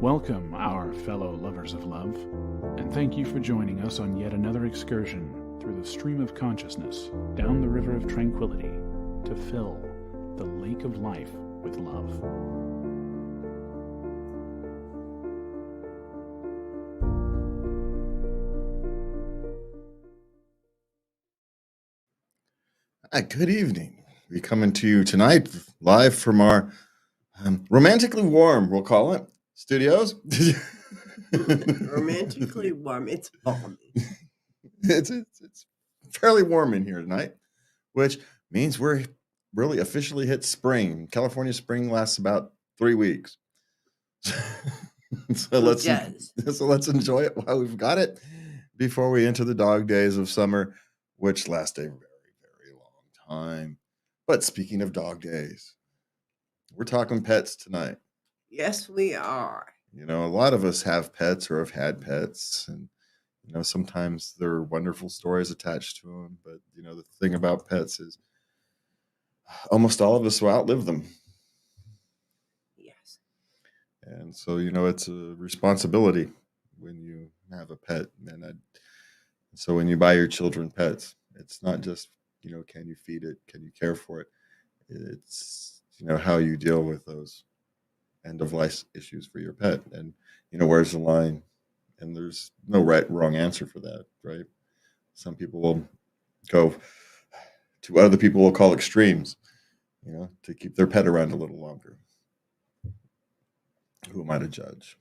Welcome, our fellow lovers of love, and thank you for joining us on yet another excursion through the stream of consciousness down the river of tranquility to fill the lake of life with love. Good evening. We're coming to you tonight live from our romantically warm, we'll call it, studios. Romantically warm. It's balmy. It's fairly warm in here tonight, which means we're really officially hit spring. California spring lasts about 3 weeks. so let's enjoy it while we've got it before we enter the dog days of summer, which last a very, very long time. But speaking of dog days, we're talking pets tonight. Yes, we are. You know, a lot of us have pets or have had pets, and you know, sometimes there are wonderful stories attached to them. But you know, the thing about pets is almost all of us will outlive them. Yes. And so, you know, it's a responsibility when you have a pet. And so when you buy your children pets, it's not just, you know, can you feed it? Can you care for it? It's, you know, how you deal with those end of life issues for your pet. And, you know, where's the line? And there's no right, wrong answer for that, right? Some people will go to what other people will call extremes, you know, to keep their pet around a little longer. Who am I to judge?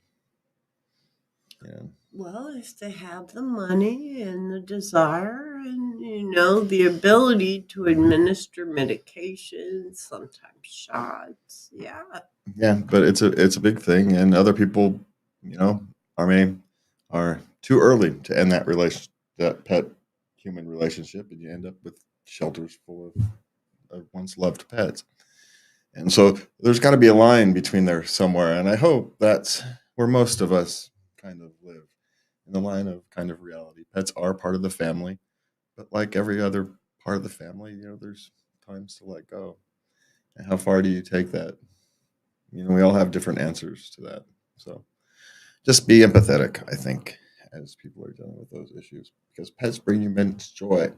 Yeah. Well, if they have the money and the desire and, you know, the ability to administer medications, sometimes shots. Yeah. Yeah, but it's a big thing. And other people, you know, are too early to end that pet human relationship, and you end up with shelters full of once loved pets. And so there's got to be a line between there somewhere. And I hope that's where most of us kind of live, in the line of kind of reality. Pets are part of the family, but like every other part of the family, you know, there's times to let go. And how far do you take that? You know, we all have different answers to that. So just be empathetic, I think, as people are dealing with those issues, because pets bring you immense joy.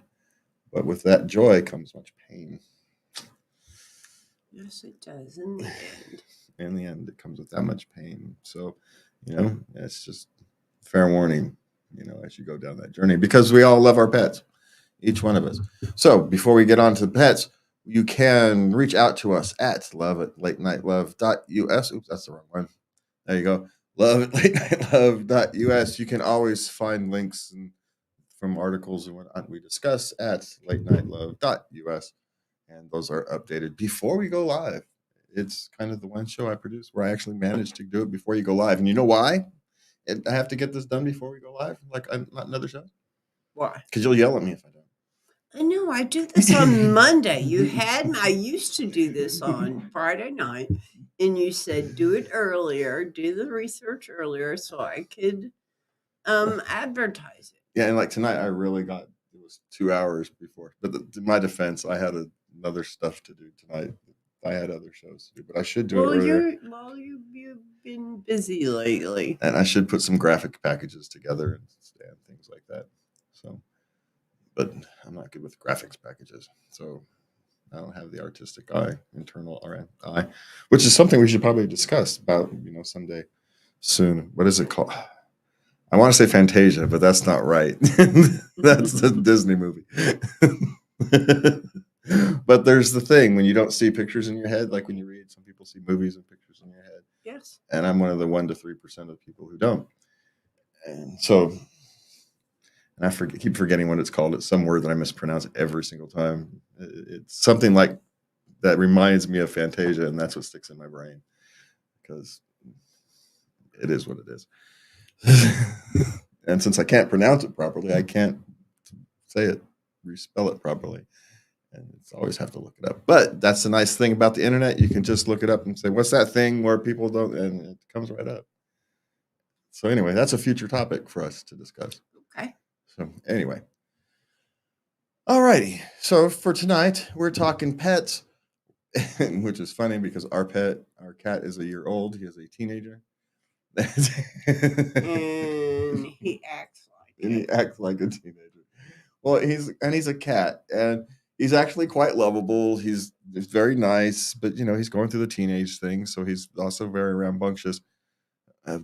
But with that joy comes much pain. Yes, it does in the end. In the end, it comes with that much pain. So, you know, it's just fair warning, you know, as you go down that journey, because we all love our pets, each one of us. So before we get on to the pets, you can reach out to us at love@latenightLove.us. Oops, that's the wrong one. There you go. Love@latenightLove.us. You can always find links from articles and whatnot we discuss at latenightLove.us. And those are updated before we go live. It's kind of the one show I produce where I actually manage to do it before you go live. And you know why? I have to get this done before we go live, like not another show? Why? Because you'll yell at me if I don't. I know. I do this on Monday. I used to do this on Friday night, and you said do it earlier, do the research earlier so I could advertise it. Yeah, and like tonight, it was 2 hours before. But in my defense, I had another stuff to do tonight. I had other shows to do, but I should do it earlier. You've been busy lately. And I should put some graphic packages together and things like that. So, but I'm not good with graphics packages. So I don't have the artistic internal eye, which is something we should probably discuss about, you know, someday soon. What is it called? I want to say Fantasia, but that's not right. That's the Disney movie. But there's the thing when you don't see pictures in your head, like when you read, some people see movies and pictures in your head. Yes. And I'm one of the 1 to 3% of people who don't. And so, and I keep forgetting what it's called. It's some word that I mispronounce every single time. It's something like that reminds me of Fantasia, and that's what sticks in my brain because it is what it is. And since I can't pronounce it properly, I can't say it, respell it properly. And it's always have to look it up. But that's the nice thing about the internet. You can just look it up and say, what's that thing where people don't, and it comes right up. So anyway, that's a future topic for us to discuss. Okay. So anyway. All righty. So for tonight, we're talking pets, which is funny because our cat is a year old. He is a teenager. and he acts like And he it. acts like a teenager. Well, he's a cat, and he's actually quite lovable. He's very nice, but he's going through the teenage thing, so he's also very rambunctious. But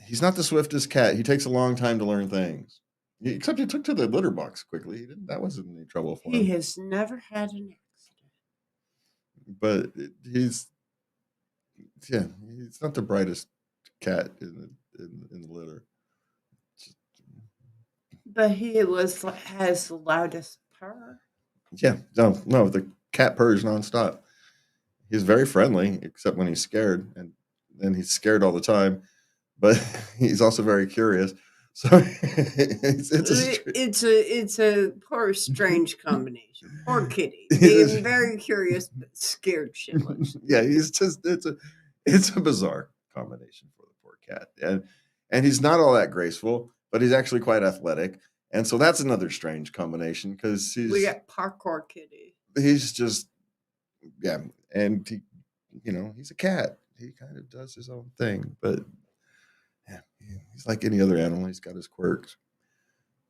he's not the swiftest cat. He takes a long time to learn things. Except he took to the litter box quickly. He didn't. That wasn't any trouble for He him. has never had an accident. But he's not the brightest cat in the litter. But he has the loudest purr. Yeah, no, the cat purrs nonstop. He's very friendly, except when he's scared, and then he's scared all the time. But he's also very curious. So It's a poor strange combination. Poor kitty, being very curious but scared shitless. Yeah, it's a bizarre combination for the poor cat, and he's not all that graceful, but he's actually quite athletic, and so that's another strange combination because We got parkour kitty. he's just and he's a cat. He kind of does his own thing, but yeah, he's like any other animal. He's got his quirks,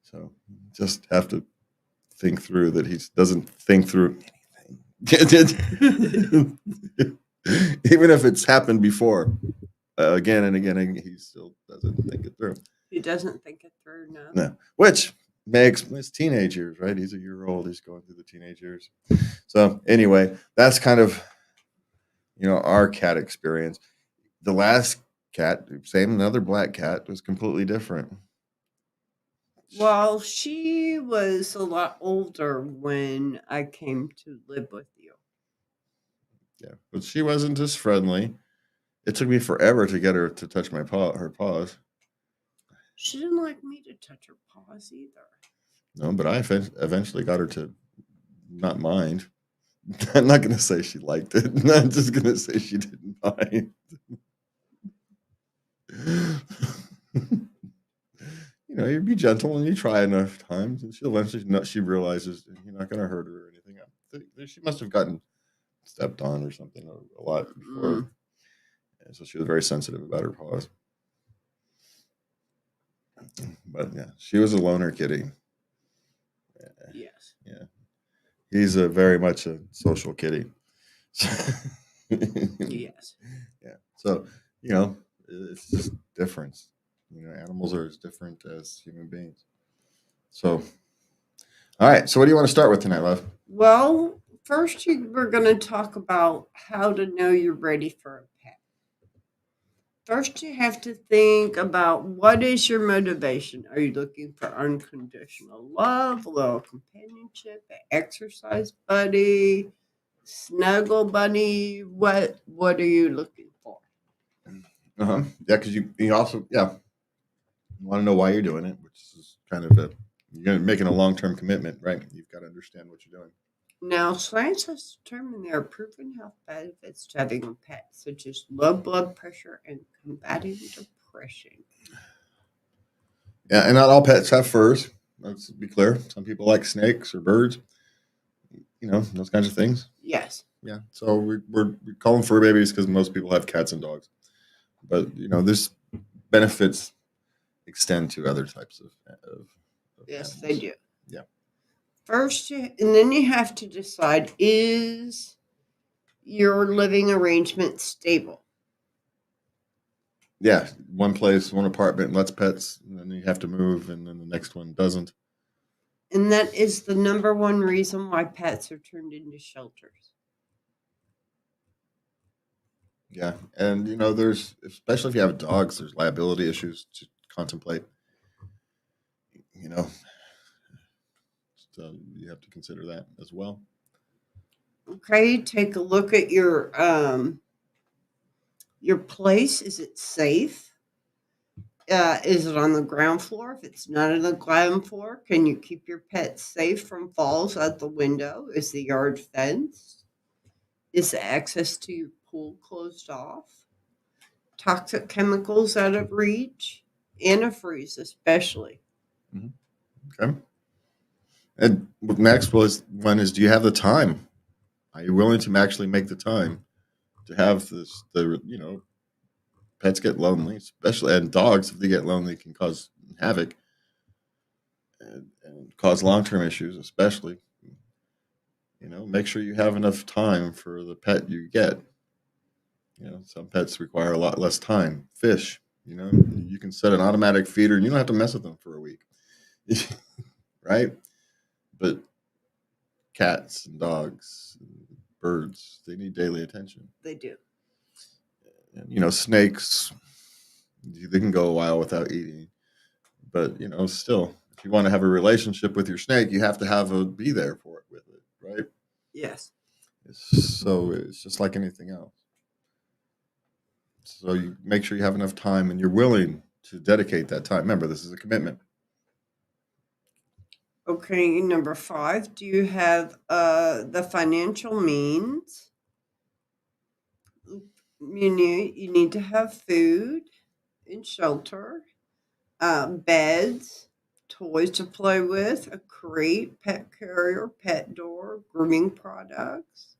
so you just have to think through that he doesn't think through anything. Even if it's happened before, again and again, he still doesn't think it through. He doesn't think it through, no. No, which makes his teenage years, right? He's a year old. He's going through the teenage years. So anyway, that's kind of our cat experience. The last cat, another black cat, was completely different. Well, she was a lot older when I came to live with you. Yeah, but she wasn't as friendly. It took me forever to get her to touch her paws. She didn't like me to touch her paws either. No, but I eventually got her to not mind. I'm not going to say she liked it. I'm just going to say she didn't mind. You be gentle and you try enough times, and she'll eventually she realizes you're not going to hurt her or anything. She must have gotten stepped on or something a lot before, and so she was very sensitive about her paws. But yeah, she was a loner kitty. Yes. Yeah, he's very much a social kitty. Yes. Yeah. So it's just difference. Animals are as different as human beings. So, all right. So, what do you want to start with tonight, love? Well, first we're going to talk about how to know you're ready for a pet. First, you have to think about what is your motivation. Are you looking for unconditional love, loyal companionship, an exercise buddy, snuggle buddy? What are you looking for? Yeah, because you also want to know why you're doing it, which is kind of you're making a long-term commitment, right? You've got to understand what you're doing. Now, science has determined there are proven health benefits to having a pet, such as low blood pressure and combating depression. Yeah, and not all pets have furs. Let's be clear. Some people like snakes or birds. Those kinds of things. Yes. Yeah. So we call them fur babies because most people have cats and dogs. But this benefits extend to other types of Yes, animals. they do. Yeah. First, and then you have to decide, is your living arrangement stable? Yeah, one place, one apartment lets pets, and then you have to move, and then the next one doesn't. And that is the number one reason why pets are turned into shelters. Yeah, and there's, especially if you have dogs, there's liability issues to contemplate. So you have to consider that as well. Okay, take a look at your place. Is it safe? Is it on the ground floor? If it's not on the ground floor, can you keep your pet safe from falls out the window? Is the yard fenced? Is the access to your pool closed off? Toxic chemicals out of reach? Antifreeze, especially. Okay. And next one is, do you have the time? Are you willing to actually make the time to have pets get lonely, especially, and dogs, if they get lonely, can cause havoc and cause long-term issues, especially. Make sure you have enough time for the pet you get. Some pets require a lot less time. Fish, you can set an automatic feeder and you don't have to mess with them for a week. Right? But cats and dogs, and birds, they need daily attention. They do. And, snakes, they can go a while without eating. But, still, if you want to have a relationship with your snake, you have to be there for it with it, right? Yes. So it's just like anything else. So you make sure you have enough time and you're willing to dedicate that time. Remember, this is a commitment. Okay, number 5, do you have the financial means? You need to have food and shelter, beds, toys to play with, a crate, pet carrier, pet door, grooming products.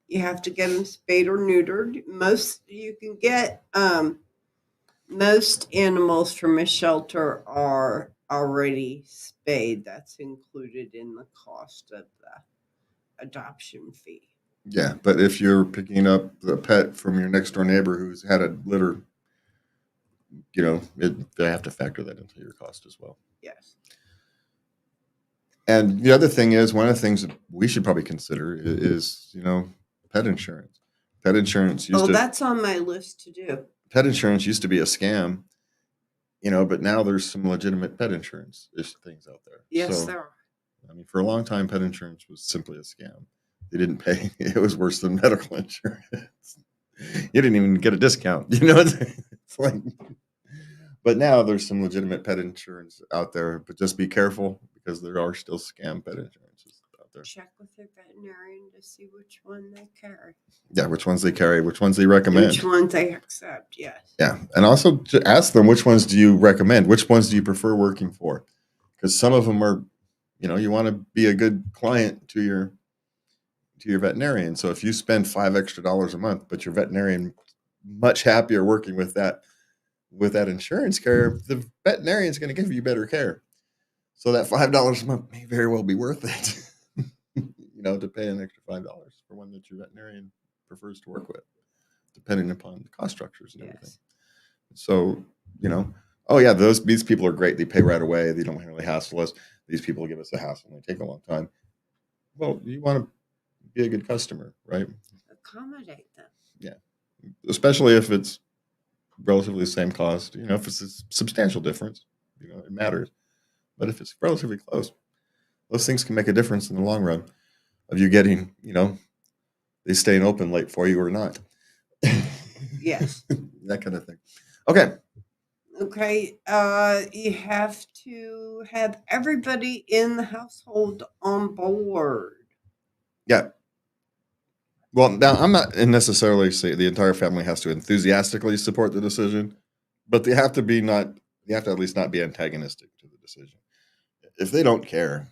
You have to get them spayed or neutered. You can get most animals from a shelter are already spayed. That's included in the cost of the adoption fee. Yeah, but if you're picking up a pet from your next door neighbor who's had a litter, they have to factor that into your cost as well. Yes. And the other thing is, one of the things that we should probably consider is pet insurance. Pet insurance that's on my list to do. Pet insurance used to be a scam, but now there's some legitimate pet insurance things out there. Yes, there are. I mean, for a long time, pet insurance was simply a scam. They didn't pay. It was worse than medical insurance. You didn't even get a discount. It's like, but now there's some legitimate pet insurance out there. But just be careful because there are still scam pet insurances out there. Check with your veterinarian to see which one they carry. Yeah, which ones they carry, which ones they recommend, which ones they accept. Yes. Yeah, and also to ask them which ones do you recommend, which ones do you prefer working for, because some of them are, you want to be a good client to your veterinarian. So if you spend $5 extra a month, but your veterinarian much happier working with that insurance carrier, the veterinarian is going to give you better care. So that $5 a month may very well be worth it, to pay an extra $5 for one that your veterinarian prefers to work with, depending upon the cost structures and everything. Yes. So, these people are great. They pay right away. They don't really hassle us. These people give us a hassle and they take a long time. Well, you want to be a good customer, right? Accommodate them. Yeah. Especially if it's relatively the same cost, if it's a substantial difference, it matters. But if it's relatively close, those things can make a difference in the long run of you getting, they staying open late for you or not. Yes. That kind of thing. Okay. You have to have everybody in the household on board. Yeah. Well, now I'm not necessarily saying the entire family has to enthusiastically support the decision, but they have to at least not be antagonistic to the decision. If they don't care,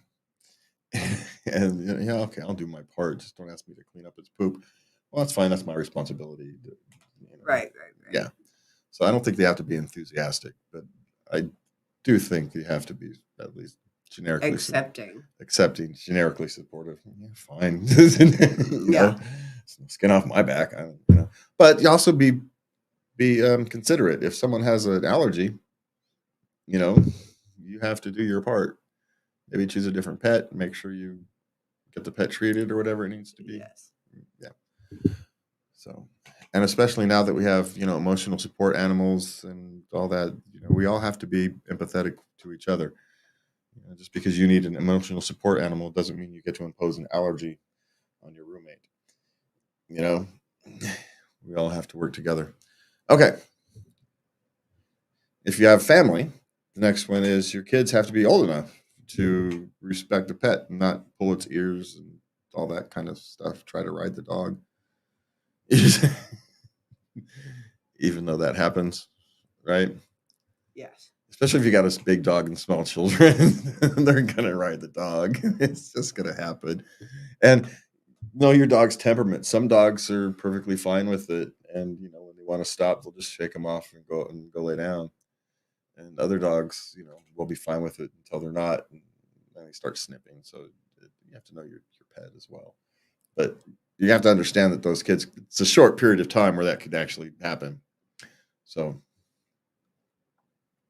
and okay, I'll do my part. Just don't ask me to clean up its poop. Well, that's fine. That's my responsibility. Right. Yeah. So I don't think they have to be enthusiastic, but I do think they have to be at least generically accepting, generically supportive. Yeah, fine. Skin off my back. But you also be considerate. If someone has an allergy, you have to do your part. Maybe choose a different pet. Make sure you get the pet treated or whatever it needs to be. Yes. Yeah. So, and especially now that we have, emotional support animals and all that, we all have to be empathetic to each other. Just because you need an emotional support animal doesn't mean you get to impose an allergy on your roommate. We all have to work together. Okay. If you have family, the next one is your kids have to be old enough to respect the pet and not pull its ears and all that kind of stuff. Try to ride the dog. Even though that happens, right? Yes. Especially if you got a big dog and small children, they're going to ride the dog. It's just going to happen. And know your dog's temperament. Some dogs are perfectly fine with it. And, when they they want to stop, they'll just shake them off and go lay down. And other dogs, will be fine with it until they're not, and then they start snipping. So you have to know your pet as well. But you have to understand that those kids, it's a short period of time where that could actually happen. So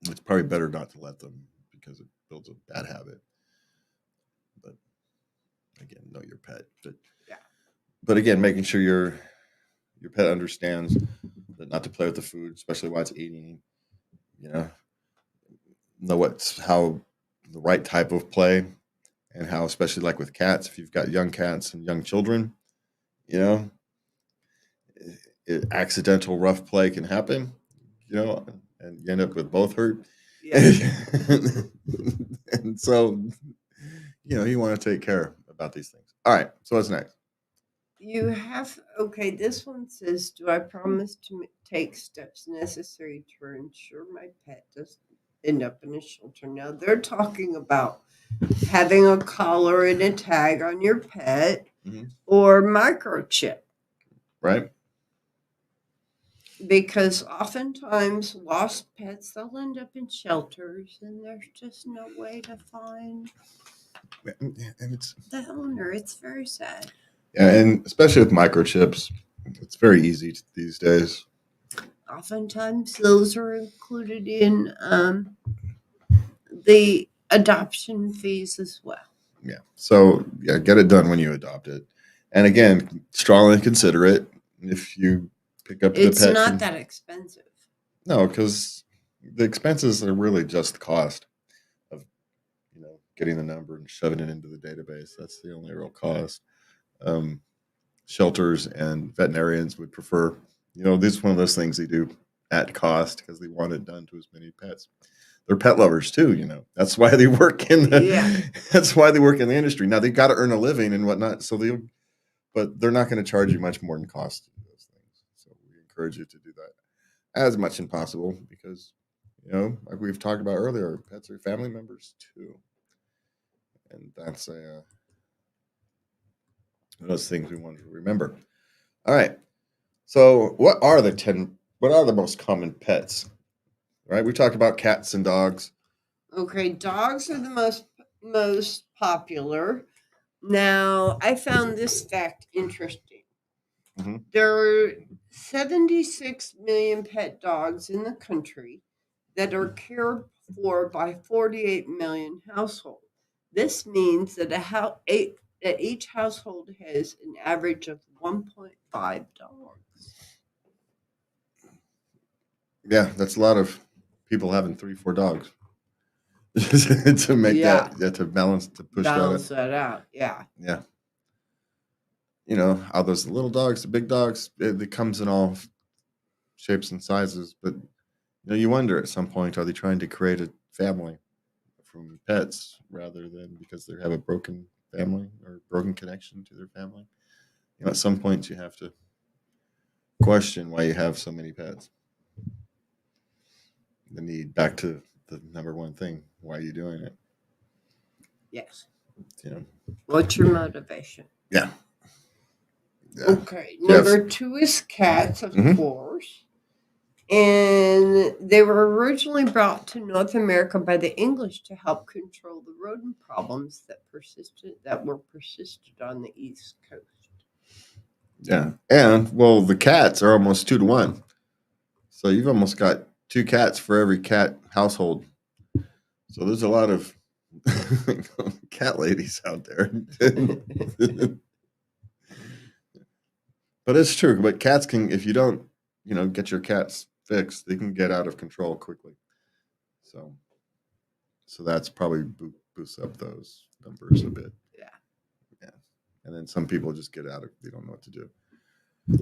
it's probably better not to let them because it builds a bad habit. But again, know your pet. But again, making sure your pet understands that not to play with the food, especially while it's eating. Know how the right type of play, and how, especially like with cats, if you've got young cats and young children, accidental rough play can happen, and you end up with both hurt. Yeah. And so, you want to take care about these things. All right. So what's next? This one says, do I promise to take steps necessary to ensure my pet doesn't end up in a shelter? Now, they're talking about having a collar and a tag on your pet, or microchip. Right. Because oftentimes lost pets, they'll end up in shelters, and there's just no way to find the owner. It's very sad. Yeah, and especially with microchips, it's very easy these days. Oftentimes, those are included in the adoption fees as well. Yeah. So, get it done when you adopt it. And again, strongly consider it if you pick up the pet. It's not that expensive. No, because the expenses are really just the cost of, getting the number and shoving it into the database. That's the only real cost. Shelters and veterinarians would prefer, this is one of those things they do at cost because they want it done to as many pets. They're pet lovers too, That's why they work in that's why they work in the industry. Now they've got to earn a living and whatnot, but they're not going to charge you much more than cost to do those things. So we encourage you to do that as much as possible because, like we've talked about earlier, pets are family members too. And that's one of those things we want to remember. All right. So what are the most common pets? Right? We talked about cats and dogs. Okay, dogs are the most popular. Now, I found this fact interesting. There are 76 million pet dogs in the country that are cared for by 48 million households. This means that that each household has an average of 1.5 dogs. Yeah, that's a lot of people having 3-4 dogs to make to balance that out. Yeah. Yeah. All those little dogs, the big dogs, it comes in all shapes and sizes, but you wonder at some point, are they trying to create a family from pets rather than because they have a broken family or broken connection to their family? At some point you have to question why you have so many pets. The need, back to the number one thing, why are you doing it? Yes. What's your motivation? Yeah. Okay. Number 2 is cats, of course. And they were originally brought to North America by the English to help control the rodent problems that were persisted on the East Coast. Yeah. And the cats are almost 2 to 1. So you've almost got 2 cats for every cat household. So there's a lot of cat ladies out there. But it's true. But cats can, if you don't, get your cats fixed, they can get out of control quickly. So that's probably boosts up those numbers a bit. Yeah. And then some people just get out of, they don't know what to do.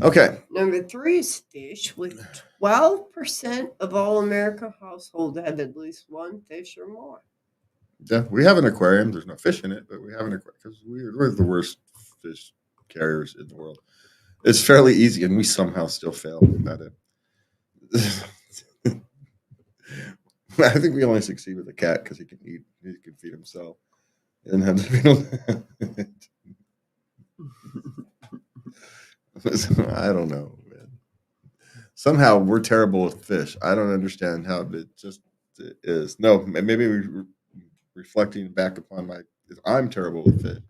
Okay. Number 3 is fish, with 12% of all American households have at least one fish or more. Yeah, we have an aquarium. There's no fish in it, but we have an aquarium because we're the worst fish carriers in the world. It's fairly easy, and we somehow still fail at it. I think we only succeed with a cat because he can feed himself. He doesn't have to feed him. I don't know, man. somehow we're terrible with fish. I don't understand how it just is. No, maybe reflecting back upon I'm terrible with fish.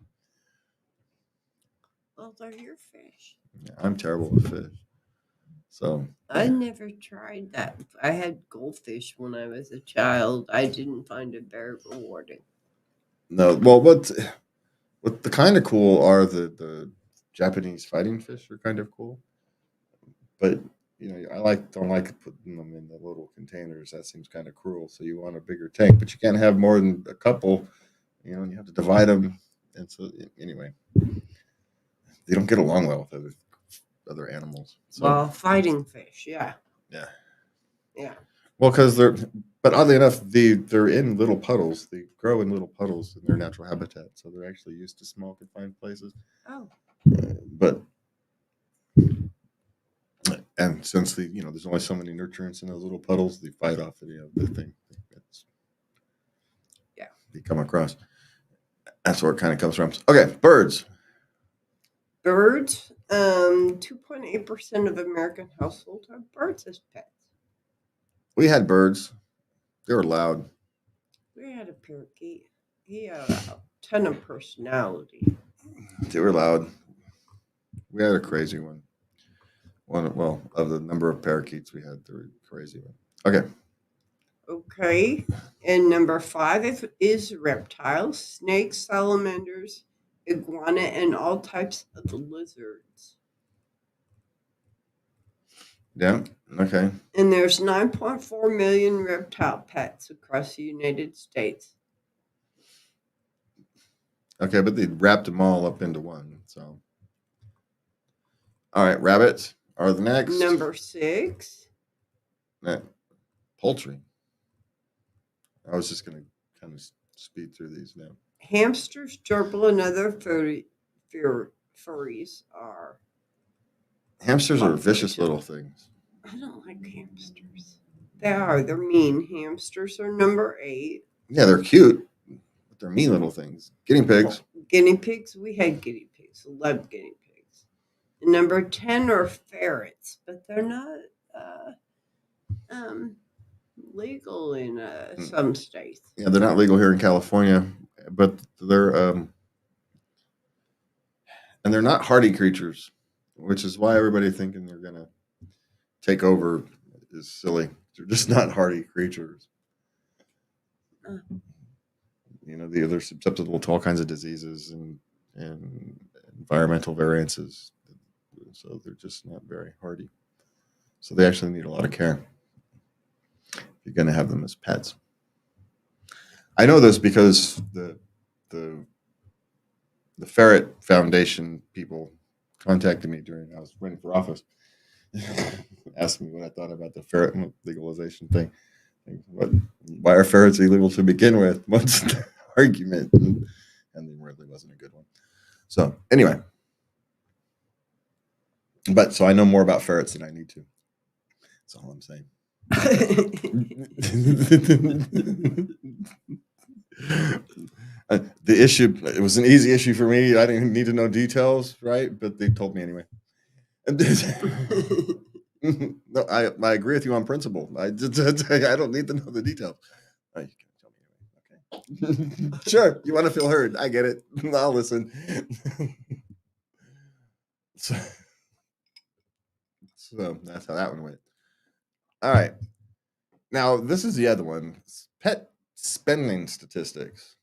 Well, they're your fish. Yeah, I'm terrible with fish. So I never tried that. I had goldfish when I was a child. I didn't find it very rewarding. no, well, what the kind of cool are the Japanese fighting fish are kind of cool, but I don't like putting them in the little containers. That seems kind of cruel. So you want a bigger tank, but you can't have more than a couple. And you have to divide them. And so anyway, they don't get along well with other animals. So Well, fighting fish, yeah. yeah. Yeah. Well, but oddly enough, they're in little puddles. They grow in little puddles in their natural habitat, so they're actually used to small confined places. Oh. But and since there's only so many nutrients in those little puddles, they fight off the thing that's they come across. That's where it kind of comes from. Okay, birds. Birds. 2.8% of American households have birds as pets. We had birds. They were loud. We had a parakeet. He had a ton of personality. They were loud. We had a crazy one. Of the number of parakeets we had, they were a crazy one. Okay. Okay. And number 5 is reptiles, snakes, salamanders, iguana, and all types of lizards. Yeah. Okay. And there's 9.4 million reptile pets across the United States. Okay, but they wrapped them all up into one. So, all right, rabbits are the next. Number 6. Poultry. I was just going to kind of speed through these now. Hamsters, gerbil, and other furries are. Hamsters are vicious little things. I don't like hamsters. They're mean. Hamsters are number 8. Yeah, they're cute, but they're mean little things. Guinea pigs. Guinea pigs. We had guinea pigs. Love guinea pigs. And number 10 are ferrets, but they're not legal in some states. Yeah, they're not legal here in California, but they're and they're not hardy creatures, which is why everybody thinking they're gonna take over is silly. They're just not hardy creatures. They're susceptible to all kinds of diseases and environmental variances, so they're just not very hardy. So they actually need a lot of care if you're going to have them as pets. I know this because the Ferret Foundation people contacted me during I was running for office, asked me what I thought about the ferret legalization thing. Why are ferrets illegal to begin with? What's the argument? And it really wasn't a good one. So anyway, so I know more about ferrets than I need to. That's all I'm saying. The issue, it was an easy issue for me. I didn't need to know details, right? But they told me anyway. No, I agree with you on principle. I don't need to know the details. Oh, you can tell me anyway. Okay. Sure, you want to feel heard. I get it. I'll listen. So that's how that one went. All right. Now, this is the other one. Pet spending statistics.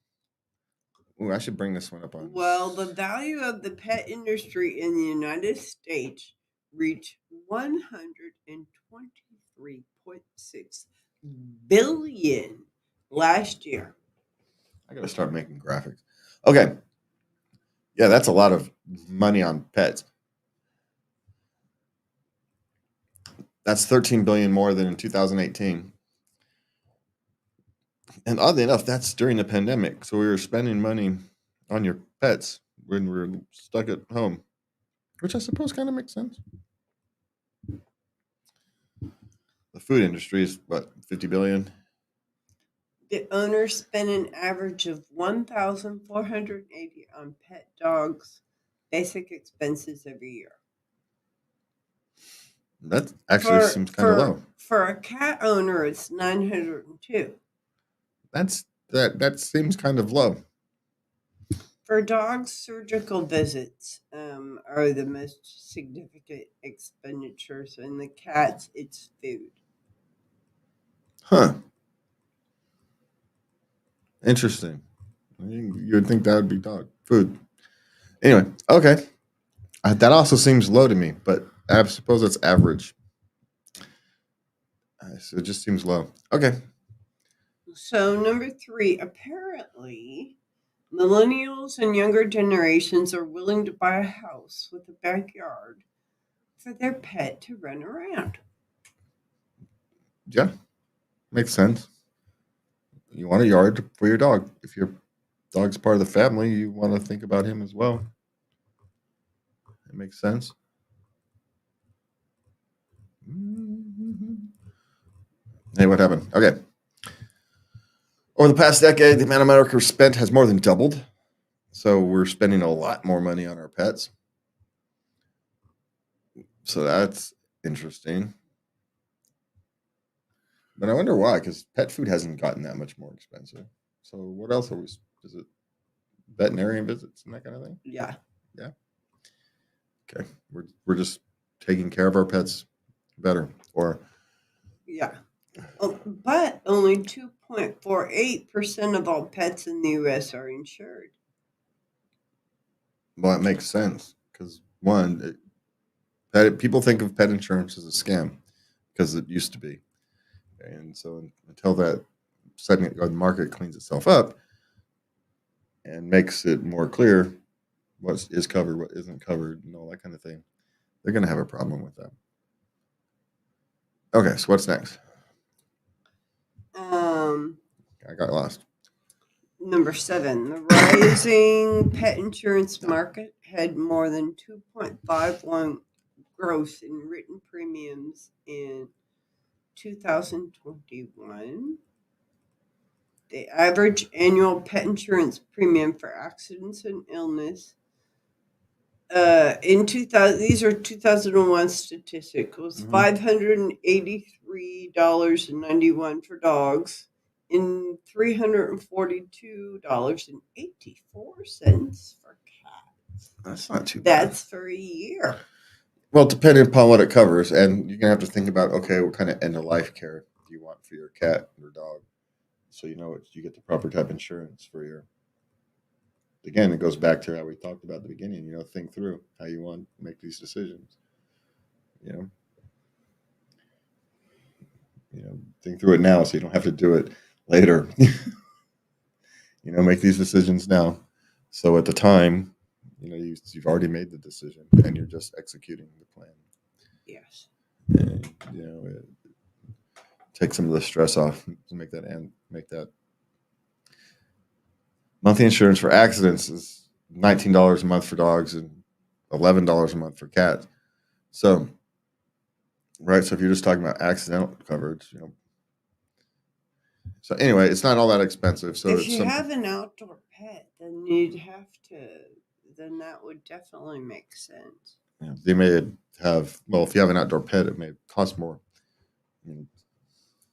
Ooh, I should bring this one up on. Well, the value of the pet industry in the United States reached $123.6 billion last year. I got to start making graphics. Okay. Yeah, that's a lot of money on pets. That's 13 billion more than in 2018. And oddly enough, that's during the pandemic. So we were spending money on your pets when we were stuck at home, which I suppose kind of makes sense. The food industry is what, 50 billion? The owners spend an average of $1,480 on pet dogs' basic expenses every year. That actually seems kind of low. For a cat owner, it's $902. That seems kind of low. For dogs, surgical visits are the most significant expenditures, and the cats, it's food. Huh. Interesting. You would think that would be dog food. Anyway, okay. That also seems low to me, but I suppose it's average. So it just seems low. Okay. So, number 3, apparently, millennials and younger generations are willing to buy a house with a backyard for their pet to run around. Yeah. Makes sense. You want a yard for your dog. If your dog's part of the family, you want to think about him as well. It makes sense. Hey, what happened? Okay. Over the past decade, the amount of money spent has more than doubled. So we're spending a lot more money on our pets. So that's interesting. But I wonder why, because pet food hasn't gotten that much more expensive. So what else are we? Is it veterinarian visits and that kind of thing? Yeah. Yeah. Okay. We're just taking care of our pets better, or Yeah. But only 2.48% of all pets in the U.S. are insured. well, that makes sense because one, people think of pet insurance as a scam because it used to be, and so until that segment of the market cleans itself up and makes it more clear what is covered, what isn't covered, and all that kind of thing, they're going to have a problem with that. Okay, so what's next? I got lost. Number 7, the rising pet insurance market had more than 2.51 gross in written premiums in 2021. The average annual pet insurance premium for accidents and illness in 2000, these are 2001 statistics, was $583.91 for dogs and $342.84 for cats. That's not too bad. That's for a year. Well, depending upon what it covers, and you're gonna have to think about, okay, what kind of end of life care do you want for your cat or dog, so you get the proper type of insurance for your. Again, it goes back to how we talked about at the beginning. Think through how you want to make these decisions. Think through it now so you don't have to do it later. Make these decisions now. So at the time, you've already made the decision and you're just executing the plan. Yes. And, take some of the stress off to make that monthly insurance for accidents is $19 a month for dogs and $11 a month for cats. So, right. So if you're just talking about accidental coverage, So anyway, it's not all that expensive. So if you have an outdoor pet, then then that would definitely make sense. They may have, well, if you have an outdoor pet, it may cost more.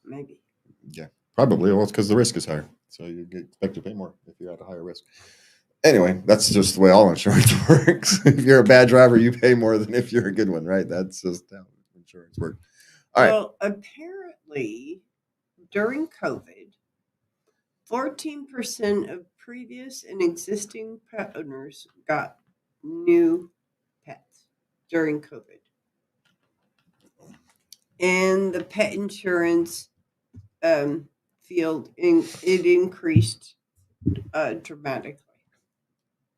Maybe. Yeah, probably. Well, it's because the risk is higher. So you expect to pay more if you're at a higher risk. Anyway, that's just the way all insurance works. If you're a bad driver, you pay more than if you're a good one, right? That's just how insurance works. All right. Well, apparently, during COVID, 14% of previous and existing pet owners got new pets during COVID. And the pet insurance field, it increased dramatically.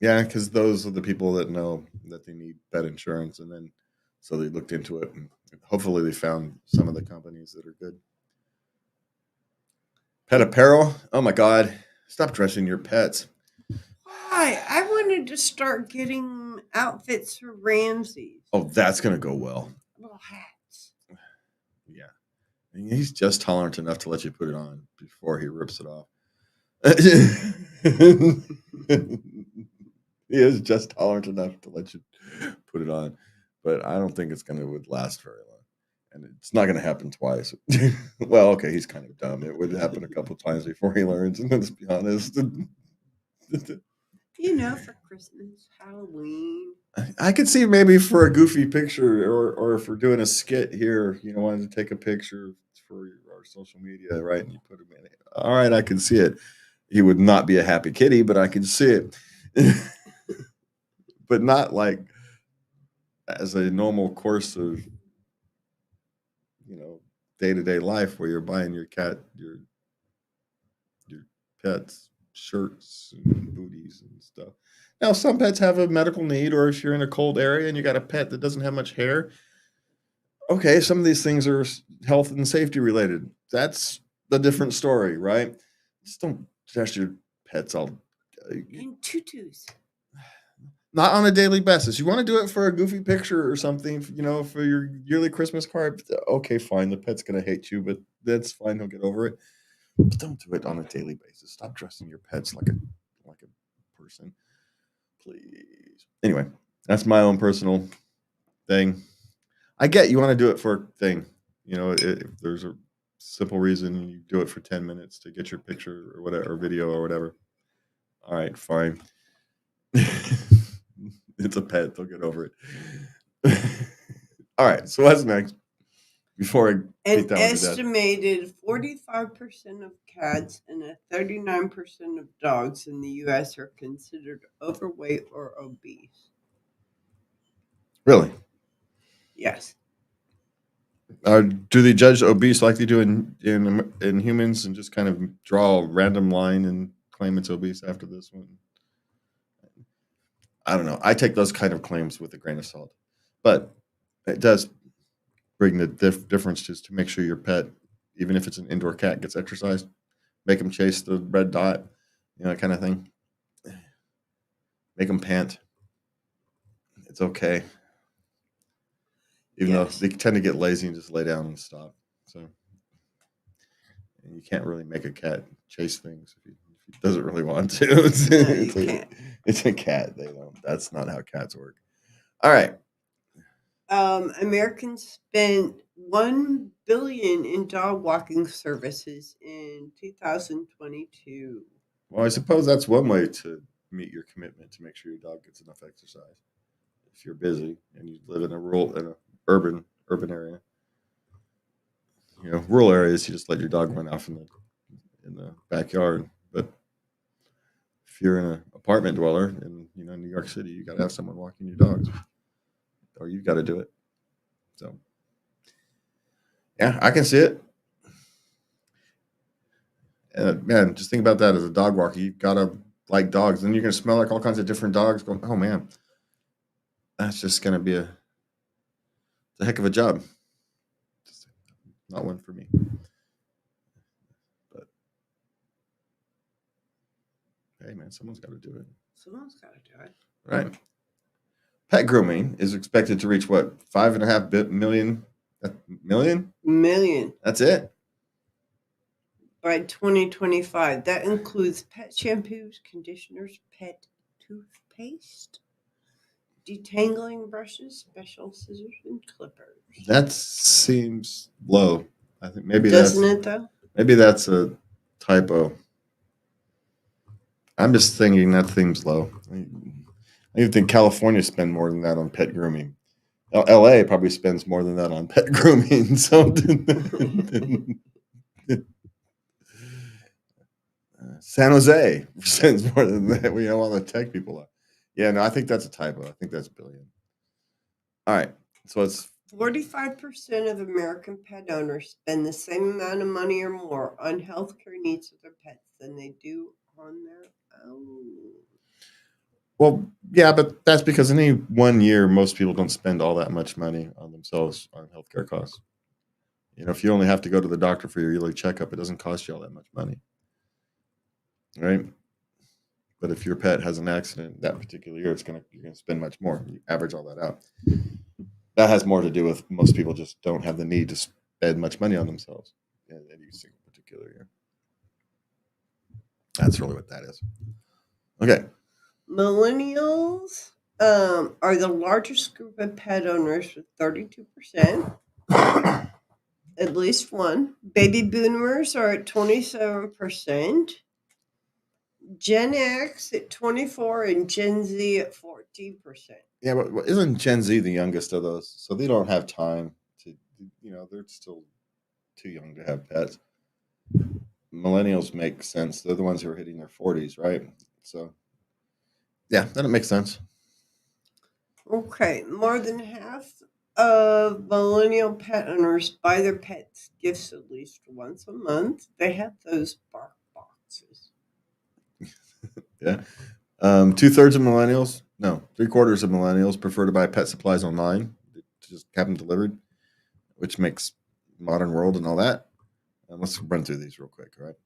Yeah, because those are the people that know that they need pet insurance, and then so they looked into it, and hopefully they found some of the companies that are good. Pet apparel? Oh my God! Stop dressing your pets. Why? I wanted to start getting outfits for Ramses. Oh, that's gonna go well. Little hats. Yeah, he's just tolerant enough to let you put it on before he rips it off. He is just tolerant enough to let you put it on, but I don't think it's going to last very long. And it's not going to happen twice. Well, okay, he's kind of dumb. It would happen a couple times before he learns. And let's be honest. For Christmas, Halloween. I could see maybe for a goofy picture, or if we're doing a skit here, wanted to take a picture for our social media, right? And you put him in it. All right, I can see it. He would not be a happy kitty, but I can see it. But not like as a normal course of day-to-day life where you're buying your cat your pets shirts and booties and stuff. Now some pets have a medical need, or if you're in a cold area and you got a pet that doesn't have much hair, okay, some of these things are health and safety related. That's a different story, right? Just don't dress your pets all In tutus. not on a daily basis. You want to do it for a goofy picture or something, for your yearly Christmas card. Okay, fine. The pet's gonna hate you, but that's fine. He'll get over it. But don't do it on a daily basis. Stop dressing your pets like a person, please. Anyway, that's my own personal thing. I get you want to do it for a thing. If there's a simple reason you do it for 10 minutes to get your picture or whatever, or video or whatever. All right, fine. It's a pet. They'll get over it. All right. So what's next? Before I an estimated 45% of cats and 39% of dogs in the U.S. are considered overweight or obese. Really? Yes. Do they judge obese like they do in humans and just kind of draw a random line and claim it's obese after this one? I don't know. I take those kind of claims with a grain of salt, but it does bring the difference just to make sure your pet, even if it's an indoor cat, gets exercise. Make them chase the red dot, that kind of thing. Make them pant. It's okay. Even though they tend to get lazy and just lay down and stop. So and you can't really make a cat chase things if he doesn't really want to. It's a cat. That's not how cats work. All right. Americans spent $1 billion in dog walking services in 2022. Well, I suppose that's one way to meet your commitment to make sure your dog gets enough exercise. If you're busy and you live in an urban area, rural areas, you just let your dog run off in the backyard. But if you're an apartment dweller in New York City, you got to have someone walking your dogs, or you've got to do it. So, yeah, I can see it. Man, just think about that as a dog walker. You've got to like dogs, and you're going to smell like all kinds of different dogs. Going, oh man, that's just going to be a heck of a job. Just not one for me. But hey, man, someone's got to do it. Someone's got to do it. Right. Pet grooming is expected to reach what? 5.5 million? Million. That's it? By 2025. That includes pet shampoos, conditioners, pet toothpaste, detangling brushes, special scissors, and clippers. That seems low. I think maybe doesn't it though? Maybe that's a typo. I'm just thinking that seems low. I even think California spend more than that on pet grooming. LA probably spends more than that on pet grooming. So San Jose spends more than that. We don't want to tech people up. Yeah, no, I think that's a typo. I think that's billion. All right. So it's 45% of American pet owners spend the same amount of money or more on healthcare needs of their pets than they do on their own. Well, yeah, but that's because in any 1 year, most people don't spend all that much money on themselves on healthcare costs. If you only have to go to the doctor for your yearly checkup, it doesn't cost you all that much money, right? But if your pet has an accident that particular year, you're going to spend much more. You average all that out. That has more to do with most people just don't have the need to spend much money on themselves in any single particular year. That's really what that is. Okay. Millennials are the largest group of pet owners with 32%. At least one. Baby boomers are at 27%. Gen X at 24 and Gen Z at 14%. Yeah, but isn't Gen Z the youngest of those? So they don't have time to, they're still too young to have pets. Millennials make sense. They're the ones who are hitting their 40s, right? So, yeah, that makes sense. Okay, more than half of millennial pet owners buy their pets gifts at least once a month. They have those bark boxes. Yeah. 2/3 of millennials, no, 3/4 of millennials prefer to buy pet supplies online to just have them delivered, which makes modern world and all that. Let's run through these real quick, all right?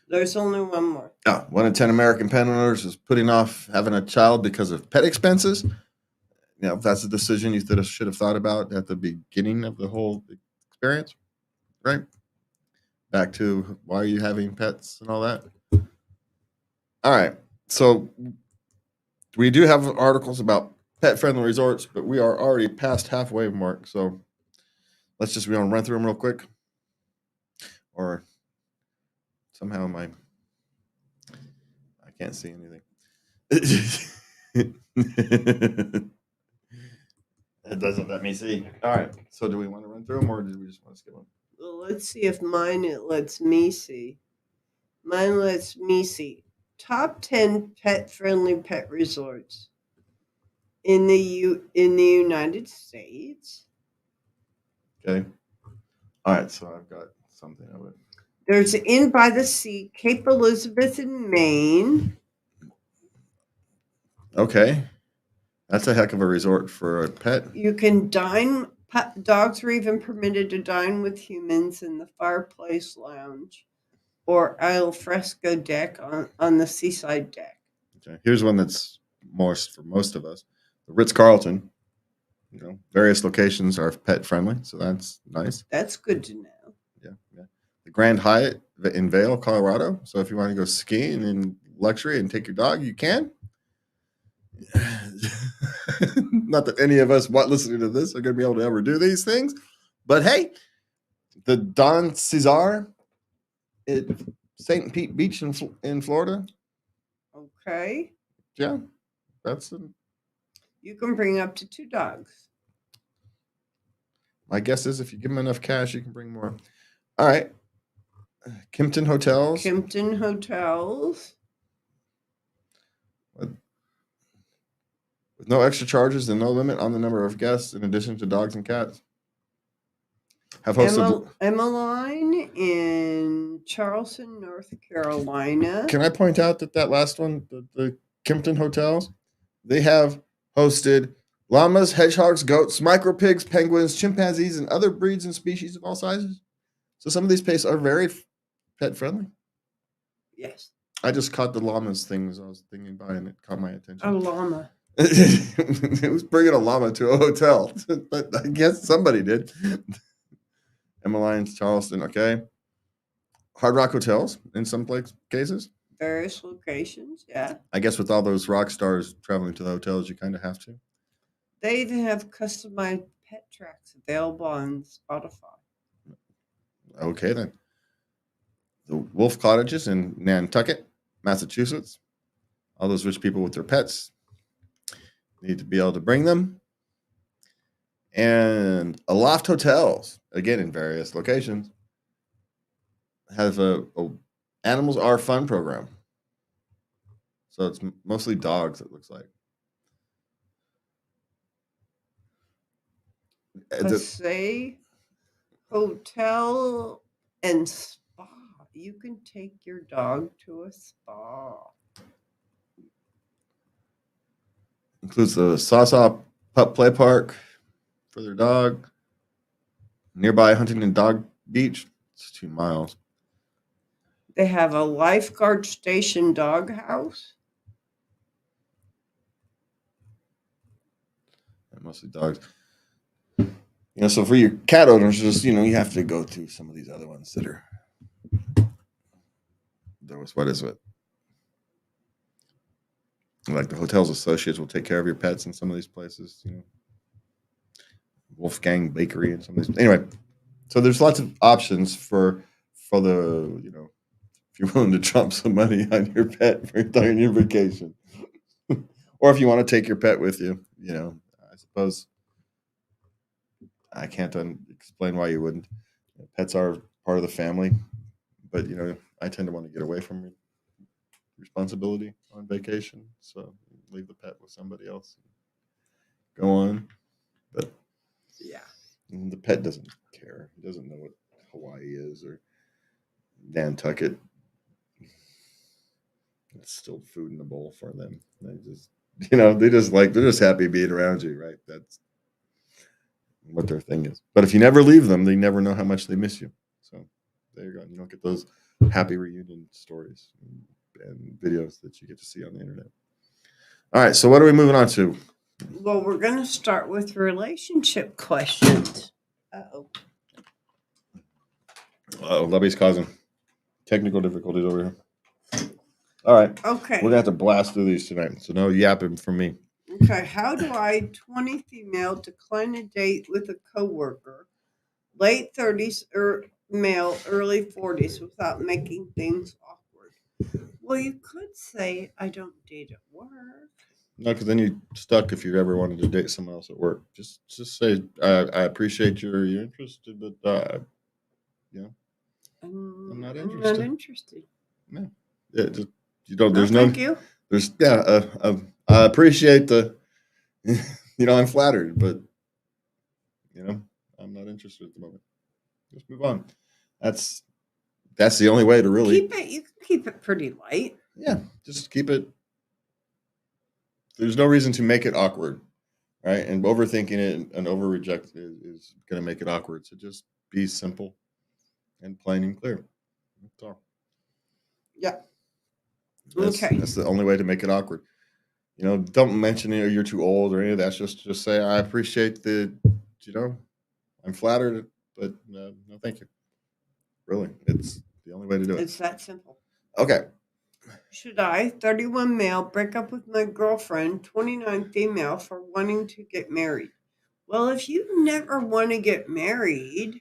There's only one more. 1 in 10 American pet owners is putting off having a child because of pet expenses. If that's a decision you should have thought about at the beginning of the whole experience, right? Back to why are you having pets and all that. All right. So we do have articles about pet-friendly resorts, but we are already past halfway mark. So we want to run through them real quick. Or somehow I can't see anything. It doesn't let me see. All right. So do we want to run through them or do we just want to skip them? Well, let's see if it lets me see. Mine lets me see. Top 10 pet-friendly pet resorts in the United States. Okay. All right. So I've got something of it. There's Inn by the Sea, Cape Elizabeth in Maine. Okay. That's a heck of a resort for a pet. You can dine. Dogs are even permitted to dine with humans in the fireplace lounge or al fresco deck on the seaside deck. Okay. Here's one that's more for most of us. The Ritz-Carlton. Various locations are pet friendly, so that's nice. That's good to know. Yeah. The Grand Hyatt in Vail, Colorado. So if you want to go skiing in luxury and take your dog, you can. Not that any of us listening to this are going to be able to ever do these things, but hey, the Don Cesar at St. Pete Beach in Florida. Okay. Yeah, you can bring up to 2 dogs. My guess is if you give them enough cash, you can bring more. All right. Kimpton Hotels. With no extra charges and no limit on the number of guests in addition to dogs and cats. Have hosted Emmeline in Charleston, North Carolina. Can I point out that last one, the Kimpton Hotels, they have hosted llamas, hedgehogs, goats, micro pigs, penguins, chimpanzees, and other breeds and species of all sizes. So some of these places are very pet friendly. Yes. I just caught the llamas thing as I was thinking by, and it caught my attention. A llama. It was bringing a llama to a hotel, but I guess somebody did. Emmeline's Charleston, okay. Hard Rock Hotels in some cases. Various locations, yeah. I guess with all those rock stars traveling to the hotels, you kind of have to. They even have customized pet tracks available on Spotify. Okay, then. The Wolf Cottages in Nantucket, Massachusetts. All those rich people with their pets need to be able to bring them. And Aloft Hotels, again in various locations, have a Animals Are Fun program. So it's mostly dogs, it looks like. Passay Hotel and Spa. You can take your dog to a spa. Includes the Saw Pup Play Park for their dog. Nearby Huntington Dog Beach. It's 2 miles. They have a lifeguard station dog house. Mostly dogs. So for your cat owners, just you have to go to some of these other ones that are. What is it? Like the hotels associates will take care of your pets in some of these places. Wolfgang Bakery and some of these. Anyway, So there's lots of options for the, if you're willing to drop some money on your pet during your vacation, or if you want to take your pet with you, I suppose I can't explain why you wouldn't. Pets are part of the family, but I tend to want to get away from responsibility on vacation, so leave the pet with somebody else. Go on, but Yeah. the pet doesn't care. He doesn't know what Hawaii is or Nantucket. It's still food in the bowl for them. They're just happy being around you, right? That's what their thing is. But if you never leave them, they never know how much they miss you. So there you go. You don't get those happy reunion stories and videos that you get to see on the internet. All right. So what are we moving on to? Well, we're going to start with relationship questions. Uh-oh. Lubby's causing technical difficulties over here. All right. Okay. We're going to have to blast through these tonight. So no yapping from me. Okay. How do I, 20 female, decline a date with a coworker, late 30s or male, early 40s, without making things awkward? Well, you could say, I don't date at work. No, because then you're stuck if you ever wanted to date someone else at work. Just say, I appreciate your interest, but I'm not interested. I'm not interested. No, there's thank you. There's I appreciate the, I'm flattered, but I'm not interested at the moment. Just move on. That's the only way to really You can keep it pretty light. Yeah, just keep it. There's no reason to make it awkward, right? And overthinking it and over reject is going to make it awkward. So just be simple and plain and clear. That's all. Yeah. Okay. That's the only way to make it awkward. Don't mention it or you're too old or any of that. Just say, I appreciate I'm flattered, but no, thank you. Really, it's the only way to do it. It's that simple. Okay. Should I, 31 male, break up with my girlfriend, 29 female, for wanting to get married? Well, if you never want to get married,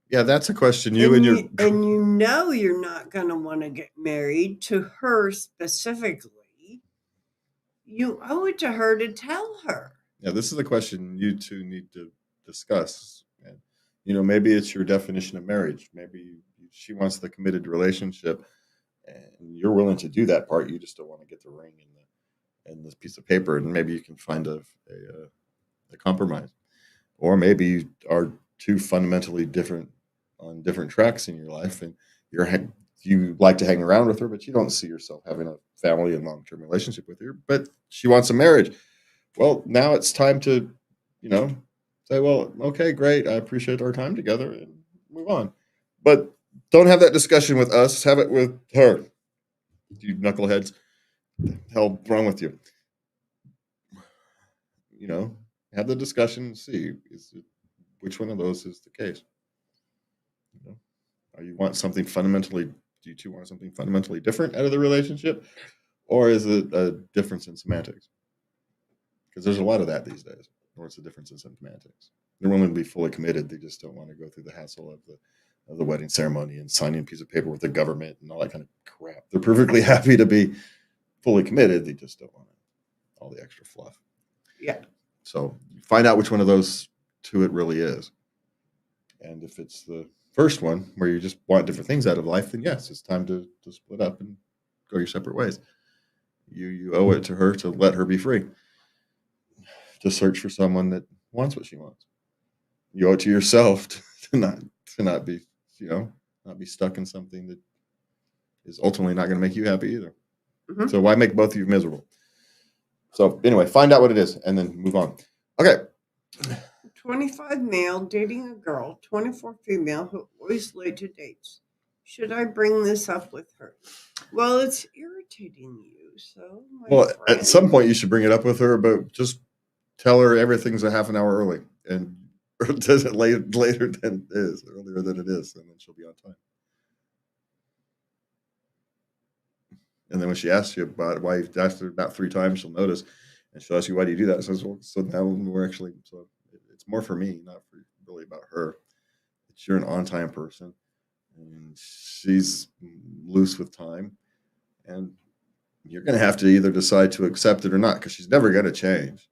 yeah, that's a question you're not going to want to get married to her specifically, you owe it to her to tell her. Yeah, this is a question you two need to discuss. And, maybe it's your definition of marriage. Maybe she wants the committed relationship, and you're willing to do that part. You just don't want to get the ring and this piece of paper, and maybe you can find a compromise. Or maybe you are two fundamentally different on different tracks in your life, and you like to hang around with her, but you don't see yourself having a family and long-term relationship with her, but she wants a marriage. Well, now it's time to, say, well, okay, great. I appreciate our time together, and move on. But don't have that discussion with us. Have it with her. You knuckleheads. What the hell wrong with you? Have the discussion and see which one of those is the case. Or you want something fundamentally? Do you two want something fundamentally different out of the relationship, or is it a difference in semantics? Because there's a lot of that these days. Or it's a difference in semantics. They're willing to be fully committed. They just don't want to go through the hassle of the wedding ceremony and signing a piece of paper with the government and all that kind of crap. They're perfectly happy to be fully committed. They just don't want all the extra fluff. Yeah. So find out which one of those two it really is. And if it's the first one where you just want different things out of life, then yes, it's time to split up and go your separate ways. You owe it to her to let her be free, to search for someone that wants what she wants. You owe it to yourself to not be, not be stuck in something that is ultimately not going to make you happy either. Mm-hmm. So why make both of you miserable? So anyway, find out what it is and then move on. Okay. 25 male dating a girl, 24 female who always late to dates. Should I bring this up with her? Well, it's irritating you. So, at some point you should bring it up with her, but just tell her everything's a half an hour early and does it later than it is, earlier than it is, and then she'll be on time. And then when she asks you about why you've asked her about 3 times, she'll notice, and she'll ask you, why do you do that? And says, well, so now we're actually, so it's more for me, not for really about her. you're an on-time person, and she's loose with time, and you're going to have to either decide to accept it or not, because she's never going to change.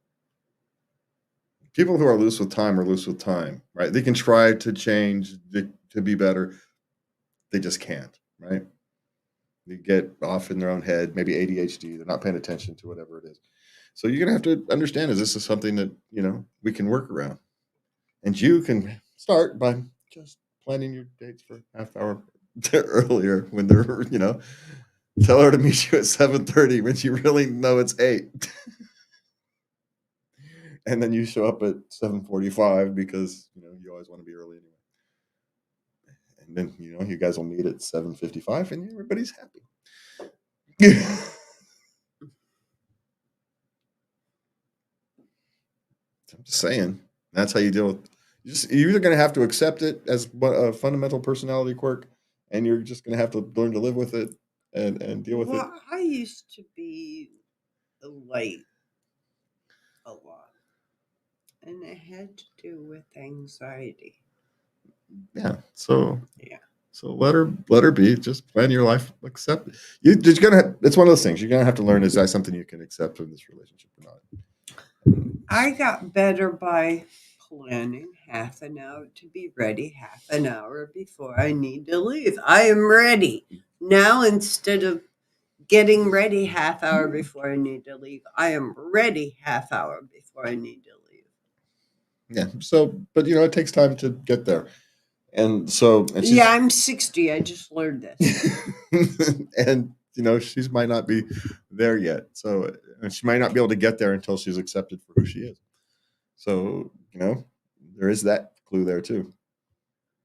People who are loose with time are loose with time, right? They can try to change to be better. They just can't, right? They get off in their own head, maybe ADHD. They're not paying attention to whatever it is. So you're going to have to understand, is this is something that, we can work around? And you can start by just planning your dates for half hour earlier when they're, tell her to meet you at 7:30 when you really know it's 8. And then you show up at 7:45 because, you always want to be early anyway. And then, you guys will meet at 7:55 and everybody's happy. I'm just saying, that's how you deal with. You're either going to have to accept it as a fundamental personality quirk, and you're just going to have to learn to live with it and deal with it. Well, I used to be late a lot, and it had to do with anxiety. Yeah. So Yeah. So let her be. Just plan your life. Accept it. You're gonna. It's one of those things. You're gonna have to learn. Is that something you can accept in this relationship or not? I got better by planning half an hour to be ready half an hour before I need to leave. I am ready now instead of getting ready half hour before I need to leave. I am ready half hour before I need to leave. Yeah. So, but it takes time to get there, and so I'm 60. I just learned this. And she might not be there yet. So she might not be able to get there until she's accepted for who she is. So there is that clue there too,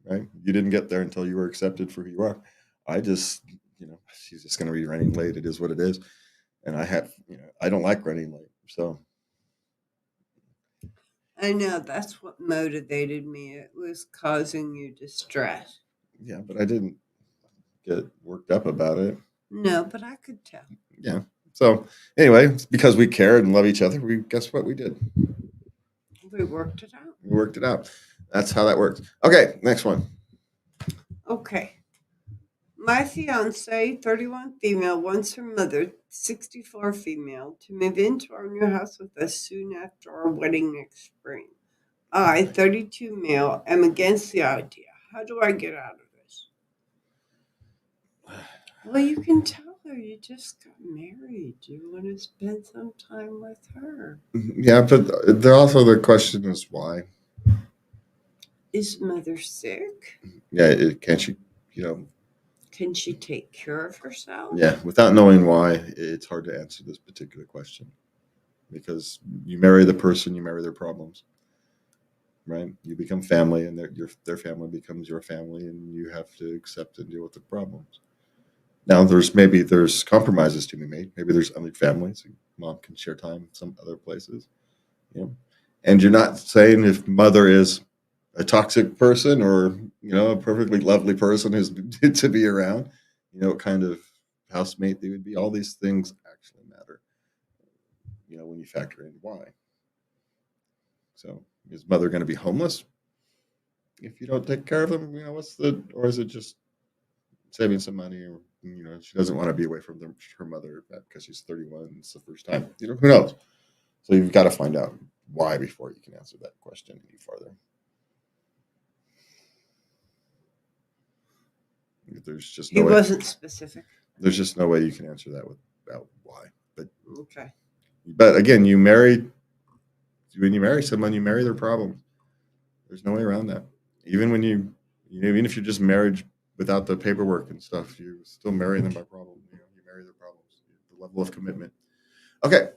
right? You didn't get there until you were accepted for who you are. I just, she's just going to be running late. It is what it is. And I don't like running late. So I know that's what motivated me. It was causing you distress. yeah, but I didn't get worked up about it. No, but I could tell. Yeah. So anyway, because we cared and love each other, guess what we did? We worked it out. We worked it out. That's how that works. Okay, next one. Okay. My fiance, 31 female, wants her mother, 64 female, to move into our new house with us soon after our wedding next spring. I, 32 male, am against the idea. How do I get out of this? Well, you can tell her you just got married. You want to spend some time with her. Yeah, but also the question is why. Is mother sick? Yeah, can't she, Can she take care of herself? yeah, without knowing why, it's hard to answer this particular question. Because you marry the person, you marry their problems, right? You become family, and their family becomes your family, and you have to accept and deal with the problems. Now, there's compromises to be made. Maybe there's other families. Mom can share time some other places, And you're not saying if mother is a toxic person or a perfectly lovely person who's to be around, what kind of housemate they would be. All these things actually matter, when you factor in why. So is mother going to be homeless if you don't take care of them? Or is it just saving some money? Or, she doesn't want to be away from her mother because she's 31. It's the first time. Who knows? So you've got to find out why before you can answer that question any farther. There's just no He way. wasn't specific. There's just no way you can answer that without why. But okay. But again, when you marry someone, you marry their problems. There's no way around that. Even even if you're just married without the paperwork and stuff, you still marry them by problem. You marry their problems. The level of commitment. Okay.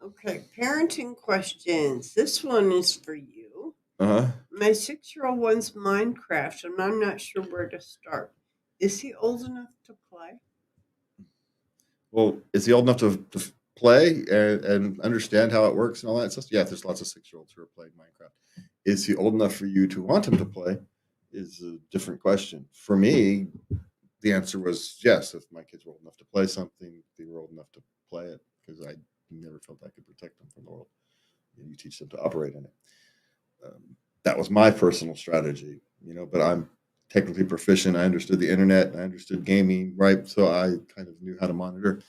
Okay. Parenting questions. This one is for you. Uh-huh. My 6-year-old wants Minecraft, and I'm not sure where to start. Is he old enough to play? Well, is he old enough to play and understand how it works and all that stuff? Yeah, there's lots of 6-year-olds who are playing Minecraft. Is he old enough for you to want him to play? Is a different question. For me, the answer was yes. If my kids were old enough to play something, they were old enough to play it, because I never felt I could protect them from the world. You teach them to operate in it. That was my personal strategy. but I'm technically proficient. I understood the internet, I understood gaming, right? So I kind of knew how to monitor.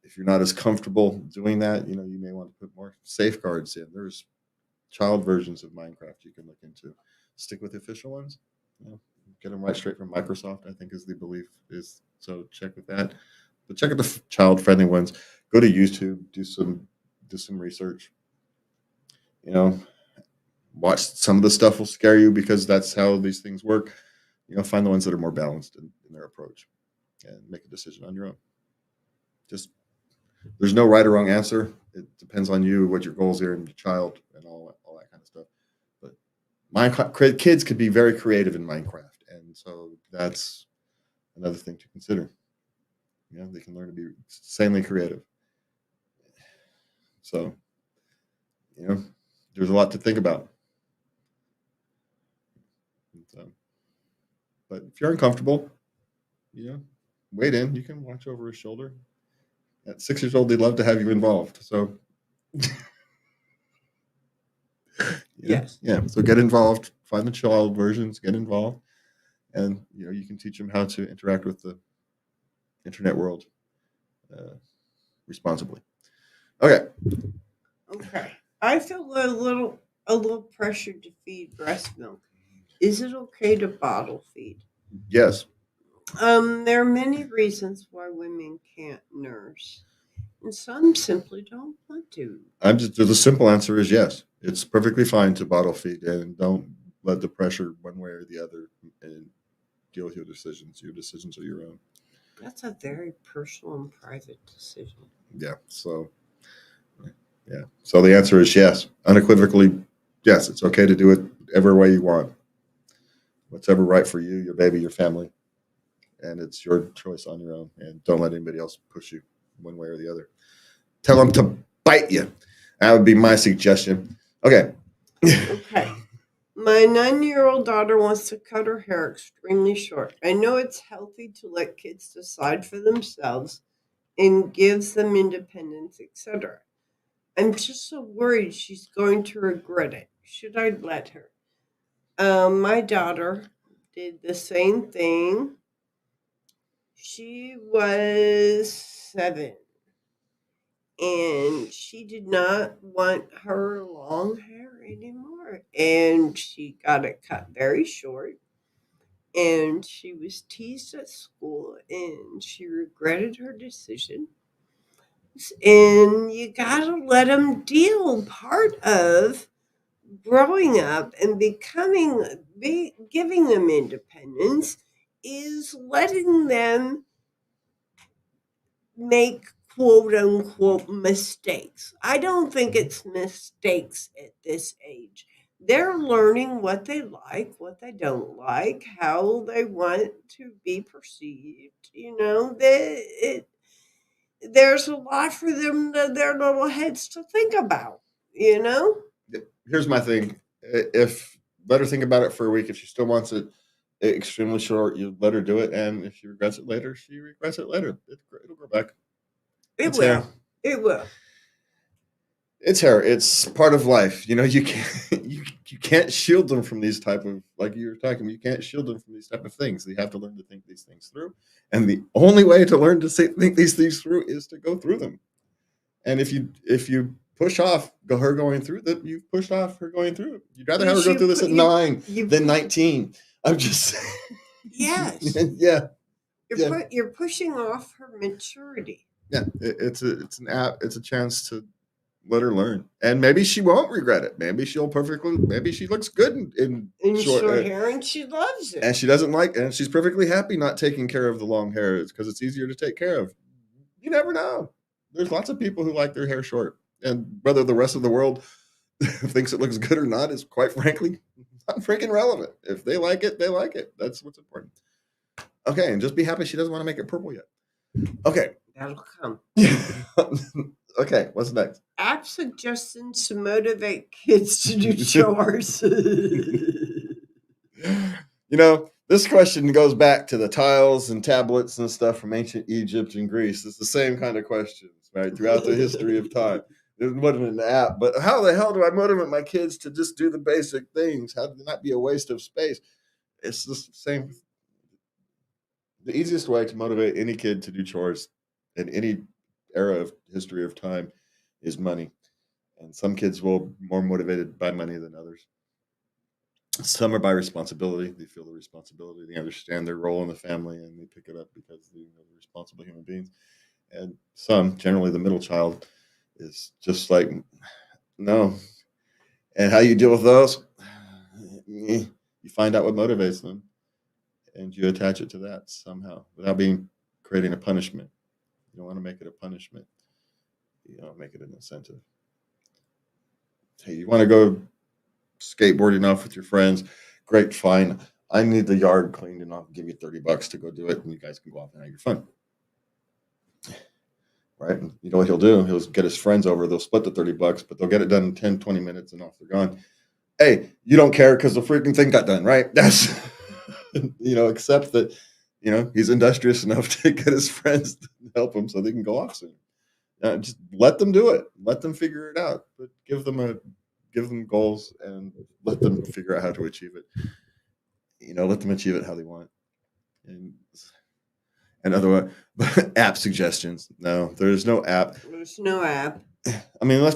If you're not as comfortable doing that, you may want to put more safeguards in. There's child versions of Minecraft you can look into. Stick with the official ones. Get them right straight from Microsoft, I think is the belief is. So check with that. But check out the child-friendly ones. Go to YouTube, do some research. Watch some of the stuff will scare you because that's how these things work. Find the ones that are more balanced in their approach and make a decision on your own. Just there's no right or wrong answer. It depends on you, what your goals are, and your child, and all that kind of stuff. But Minecraft kids could be very creative in Minecraft, and so that's another thing to consider. They can learn to be insanely creative. So, there's a lot to think about. So, but if you're uncomfortable, wait in. You can watch over his shoulder. At 6 years old, they'd love to have you involved. So, Yes. Yeah. So get involved. Find the child versions. Get involved, and you can teach them how to interact with the internet world responsibly. Okay. Okay. I feel a little pressured to feed breast milk. Is it okay to bottle feed? Yes. There are many reasons why women can't nurse, and some simply don't want to. The simple answer is yes. It's perfectly fine to bottle feed, and don't let the pressure one way or the other and deal with your decisions. Your decisions are your own. That's a very personal and private decision. Yeah. So the answer is yes. Unequivocally, yes. It's okay to do it every way you want. Whatever right for you, your baby, your family. And it's your choice on your own. And don't let anybody else push you one way or the other. Tell them to bite you. That would be my suggestion. Okay. Okay. My 9-year-old daughter wants to cut her hair extremely short. I know it's healthy to let kids decide for themselves and gives them independence, etc. I'm just so worried she's going to regret it. Should I let her? My daughter did the same thing. She was 7 and she did not want her long hair anymore. And she got it cut very short. And she was teased at school and she regretted her decision. And you gotta let them deal. Part of growing up and giving them independence is letting them make quote unquote mistakes. I don't think it's mistakes at this age. They're learning what they like, what they don't like, how they want to be perceived. There's a lot for them their little heads to think about. You know. Here's my thing. If let her think about it for a week. If she still wants it extremely short, you let her do it. And if she regrets it later, she regrets it later. It'll grow back. It will. It will. It's hair. It's part of life. You can't you can't shield them from these type of, like you were talking. You can't shield them from these type of things. They have to learn to think these things through. And the only way to learn to think these things through is to go through them. And if you push off her going through that, you've pushed off her going through it. You'd rather have her go through this at 9 than 19. I'm just saying. Yes. Yeah. You're pushing off her maturity. Yeah, it's a chance to let her learn, and maybe she won't regret it. Maybe she looks good in short hair, and she loves it. And she doesn't and she's perfectly happy not taking care of the long hair because it's easier to take care of. You never know. There's lots of people who like their hair short, and whether the rest of the world thinks it looks good or not is, quite frankly, not freaking relevant. If they like it, they like it. That's what's important. Okay, and just be happy she doesn't want to make it purple yet. Okay. That'll come. Okay, what's next? App suggestions to motivate kids to do chores. This question goes back to the tiles and tablets and stuff from ancient Egypt and Greece. It's the same kind of questions, right? Throughout the history of time. It wasn't an app, but how the hell do I motivate my kids to just do the basic things? How to not be a waste of space? It's the same. The easiest way to motivate any kid to do chores in any era of history of time is money. And some kids will be more motivated by money than others. Some are by responsibility. They feel the responsibility. They understand their role in the family, and they pick it up because they're responsible human beings. And some, generally the middle child, is just like, no. And how you deal with those? You find out what motivates them, and you attach it to that somehow without creating a punishment. You don't want to make it a punishment. You don't make it an incentive. Hey, you want to go skateboarding off with your friends? Great, fine. I need the yard cleaned and I'll give you $30 to go do it, and you guys can go off and have your fun. Right? And you know what he'll do? He'll get his friends over. They'll split the $30, but they'll get it done in 10, 20 minutes and off they're gone. Hey, you don't care because the freaking thing got done, right? That's, except that, he's industrious enough to get his friends to help him so they can go off soon. Just let them do it. Let them figure it out. But give them goals and let them figure out how to achieve it. Let them achieve it how they want. And otherwise, app suggestions. No, there's no app. There's no app. I mean,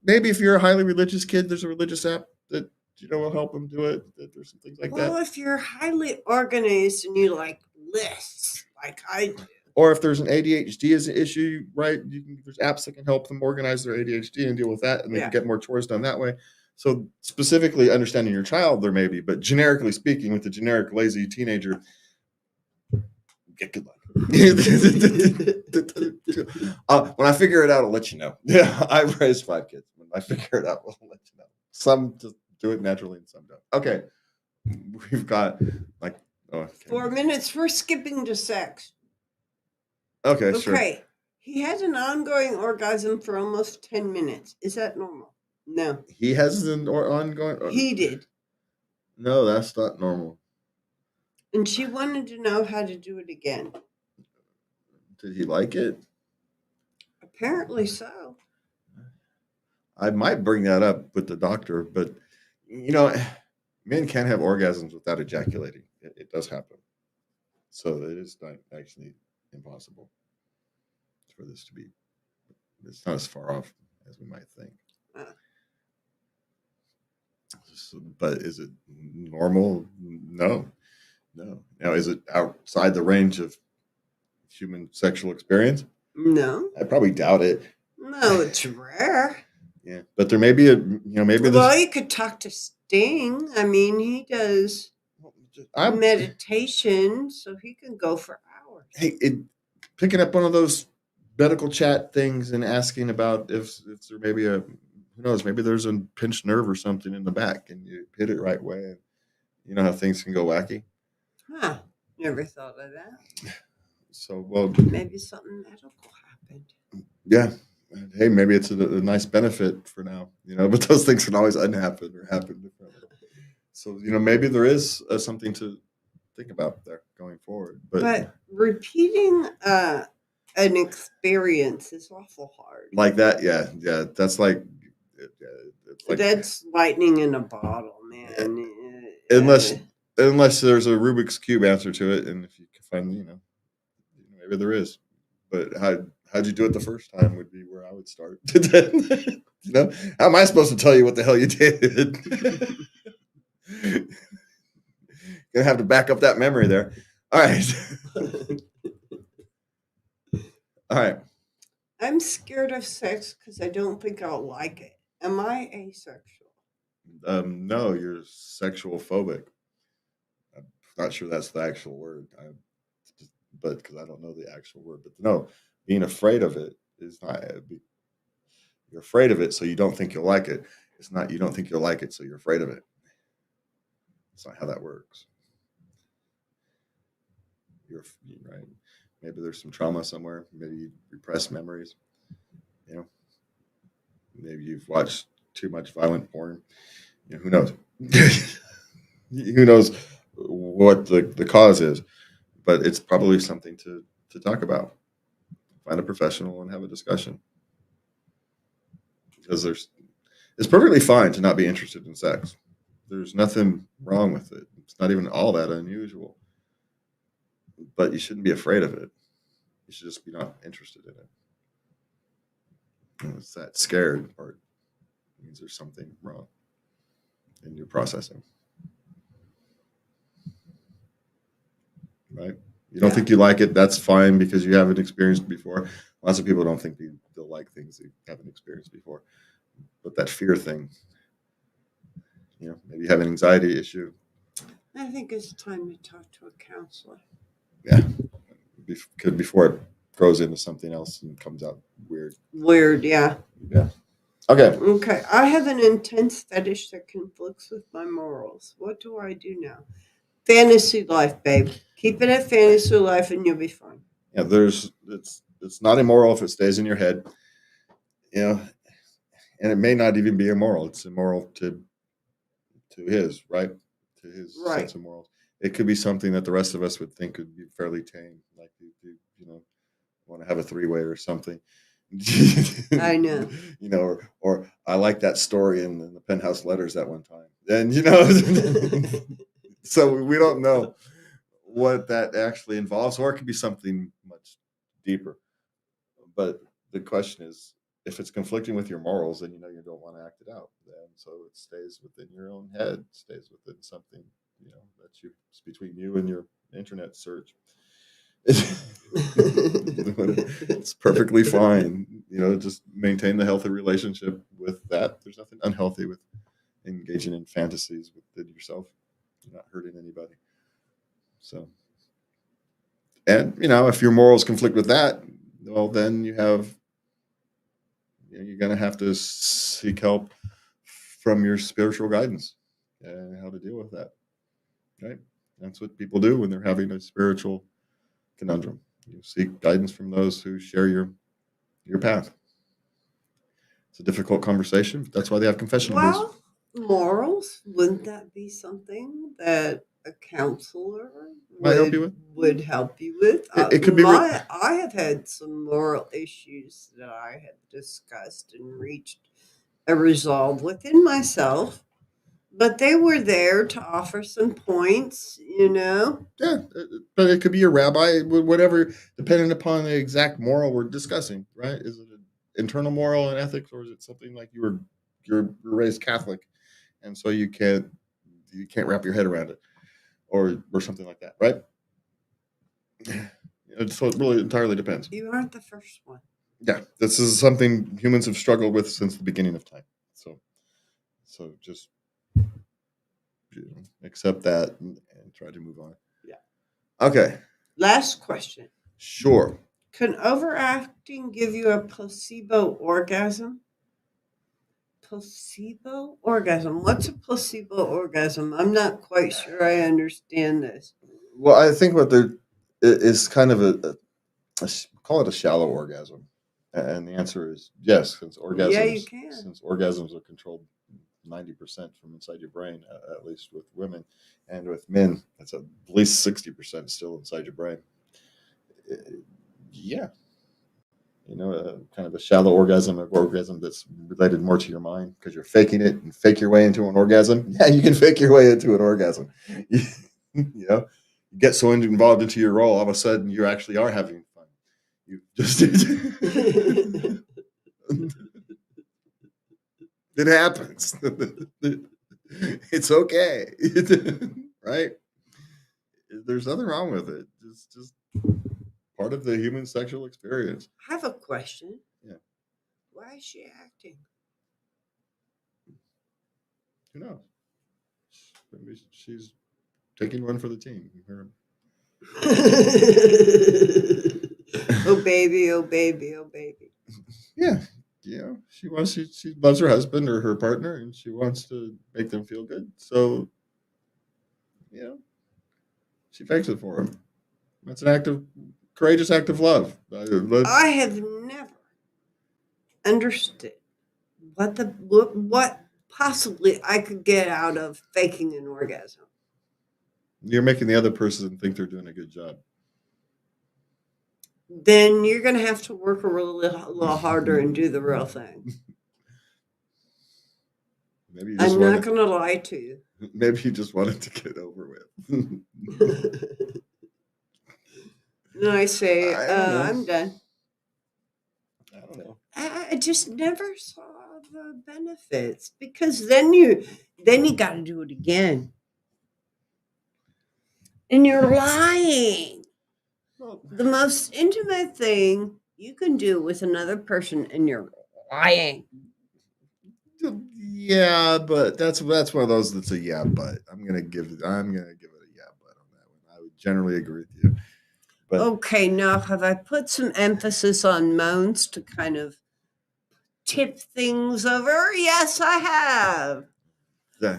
maybe if you're a highly religious kid, there's a religious app that will help them do it. There's some things like that. Well, if you're highly organized and you like lists, like I do. Or if there's an ADHD as an issue, right? There's apps that can help them organize their ADHD and deal with that, and they can get more chores done that way. So specifically understanding your child, there may be, but generically speaking, with the generic lazy teenager, get good luck. When I figure it out, I'll let you know. Yeah, I've raised 5 kids. When I figure it out, I'll let you know. Some just do it naturally and some don't. Okay. We've got 4 minutes. We're skipping to sex. Okay, sure. Okay. He had an ongoing orgasm for almost 10 minutes. Is that normal? No. He has an ongoing... He did. No, that's not normal. And she wanted to know how to do it again. Did he like it? Apparently so. I might bring that up with the doctor, but, men can't have orgasms without ejaculating. It does happen. So it is not actually impossible for this to be. It's not as far off as we might think. But is it normal? No. Now, is it outside the range of human sexual experience? No. I probably doubt it. No, it's rare. Yeah, but there may be maybe. Well, you could talk to Sting. I mean, he does meditation, so he can go for hours. Hey, picking up one of those medical chat things and asking about if there may be who knows, maybe there's a pinched nerve or something in the back, and you hit it right way. And you know how things can go wacky. Huh? Never thought of that. So, well, maybe something medical happened. Yeah. Hey, maybe it's a nice benefit for now, but those things can always unhappen or happen differently. So, maybe there is something to think about there going forward. But repeating an experience is awful hard. Like that, yeah. That's like that's lightning in a bottle, man. Unless there's a Rubik's Cube answer to it, and if you can find, maybe there is. But how'd you do it the first time would be where I would start. How am I supposed to tell you what the hell you did? Gonna have to back up that memory there. All right. All right. I'm scared of sex because I don't think I'll like it. Am I asexual? No, you're sexual phobic. I'm not sure that's the actual word. But because I don't know the actual word. But no, being afraid of it is not. You're afraid of it, so you don't think you'll like it. It's not. You don't think you'll like it, so you're afraid of it. That's not how that works. You're right. Maybe there's some trauma somewhere. Maybe you repressed memories. Maybe you've watched too much violent porn. Who knows? Who knows what the cause is? But it's probably something to talk about. Find a professional and have a discussion. Because it's perfectly fine to not be interested in sex. There's nothing wrong with it. It's not even all that unusual. But you shouldn't be afraid of it. You should just be not interested in it. And it's that scared part. It means there's something wrong in your processing. Right? You don't think you like it, that's fine because you haven't experienced it before. Lots of people don't think they'll like things they haven't experienced before. But that fear thing, maybe you have an anxiety issue. I think it's time to talk to a counselor. Yeah. Because before it grows into something else and comes out weird. Weird, yeah. Yeah. Okay. Okay. I have an intense fetish that conflicts with my morals. What do I do now? Fantasy life, babe. Keep it at fantasy life and you'll be fine. Yeah, it's not immoral if it stays in your head. And it may not even be immoral. It's immoral to his, right? To his sense of morals. It could be something that the rest of us would think would be fairly tame, like you want to have a three-way or something. I know. Or I like that story in the Penthouse Letters that one time. And so we don't know what that actually involves, or it could be something much deeper. But the question is, if it's conflicting with your morals, then you don't want to act it out. And so it stays within your own head, stays within something, it's between you and your internet search. It's perfectly fine. Just maintain the healthy relationship with that. There's nothing unhealthy with engaging in fantasies within yourself. You're not hurting anybody. So, and if your morals conflict with that, well, then you're going to have to seek help from your spiritual guidance and how to deal with that. Right? That's what people do when they're having a spiritual conundrum. You seek guidance from those who share your path. It's a difficult conversation, but that's why they have confession booths. Morals, wouldn't that be something that a counselor Might help you with? Would help you with? It could be. I have had some moral issues that I have discussed and reached a resolve within myself, but they were there to offer some points, Yeah, but it could be your rabbi, whatever, depending upon the exact moral we're discussing, right? Is it an internal moral and ethics, or is it something like you're raised Catholic, and so you can't wrap your head around it, or something like that, right? So it really entirely depends. You aren't the first one. Yeah, this is something humans have struggled with since the beginning of time. So just accept that and try to move on. Yeah. Okay. Last question. Sure. Can overacting give you a placebo orgasm? Placebo orgasm. What's a placebo orgasm? I'm not quite sure I understand this. Well, I think what there is kind of a call it a shallow orgasm, and the answer is yes, since orgasms. Yeah, you can. Since orgasms are controlled 90% from inside your brain, at least with women, and with men, it's at least 60% still inside your brain. Yeah. Kind of a shallow orgasm that's related more to your mind because you're faking it and fake your way into an orgasm. Yeah, you can fake your way into an orgasm. You get so involved into your role, all of a sudden you actually are having fun. You just it happens. It's okay, right? There's nothing wrong with it. It's just part of the human sexual experience. I have a question. Yeah. Why is she acting? Who knows? Maybe she's taking one for the team. Oh baby, oh baby, oh baby. Yeah. She loves her husband or her partner, and she wants to make them feel good. So, she fakes it for him. That's an courageous act of love. I have never understood what possibly I could get out of faking an orgasm. You're making the other person think they're doing a good job. Then you're going to have to work a little harder and do the real thing. Maybe I'm not going to lie to you. Maybe he just wanted to get over with. And I say, I don't know. I'm done. I don't know. I just never saw the benefits because then you got to do it again, and you're lying. Well, The most intimate thing you can do with another person, and you're lying. yeah, but that's one of those that's a yeah, but I'm gonna give it a yeah, but on that one. I would generally agree with you. But Okay, now have I put some emphasis on moans to kind of tip things over? Yes, I have.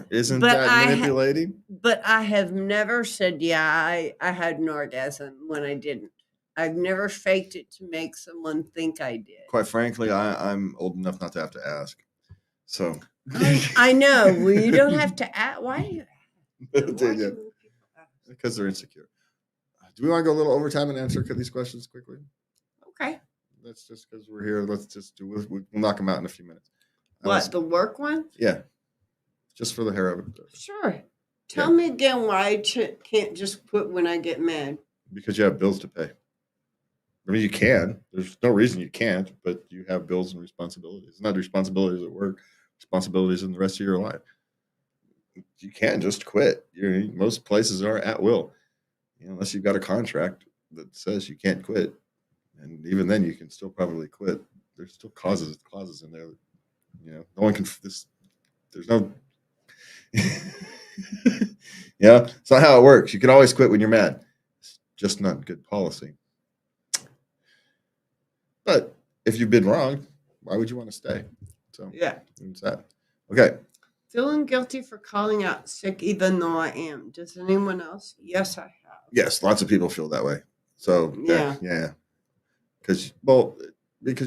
isn't But that manipulating? but I have never said, yeah, I had an orgasm when I didn't. I've never faked it to make someone think I did. Quite frankly, I'm old enough not to have to ask. So I know. Well, you don't have to ask. Why do you ask? Why yeah, do people ask? because they're insecure. Do we want to go a little overtime and answer these questions quickly? Okay. That's just because we're here. Let's just do. We'll knock them out in a few minutes. What, the work one? Yeah, just for the hair of it. Sure. Tell me again why I can't just quit when I get mad. Because you have bills to pay. I mean, you can. There's no reason you can't, but you have bills and responsibilities. Not responsibilities at work, responsibilities in the rest of your life. You can't just quit. Most places are at will, unless you've got a contract that says you can't quit. And even then, you can still probably quit. There's still clauses in there. No one can. There's no. Yeah, it's not how it works. You can always quit when you're mad. It's just not good policy. But if you've been wrong, why would you want to stay? So Yeah. it's that. Okay. Feeling guilty for calling out sick even though I am. Does anyone else? Yes, I have. Yes, lots of people feel that way. So yeah. Because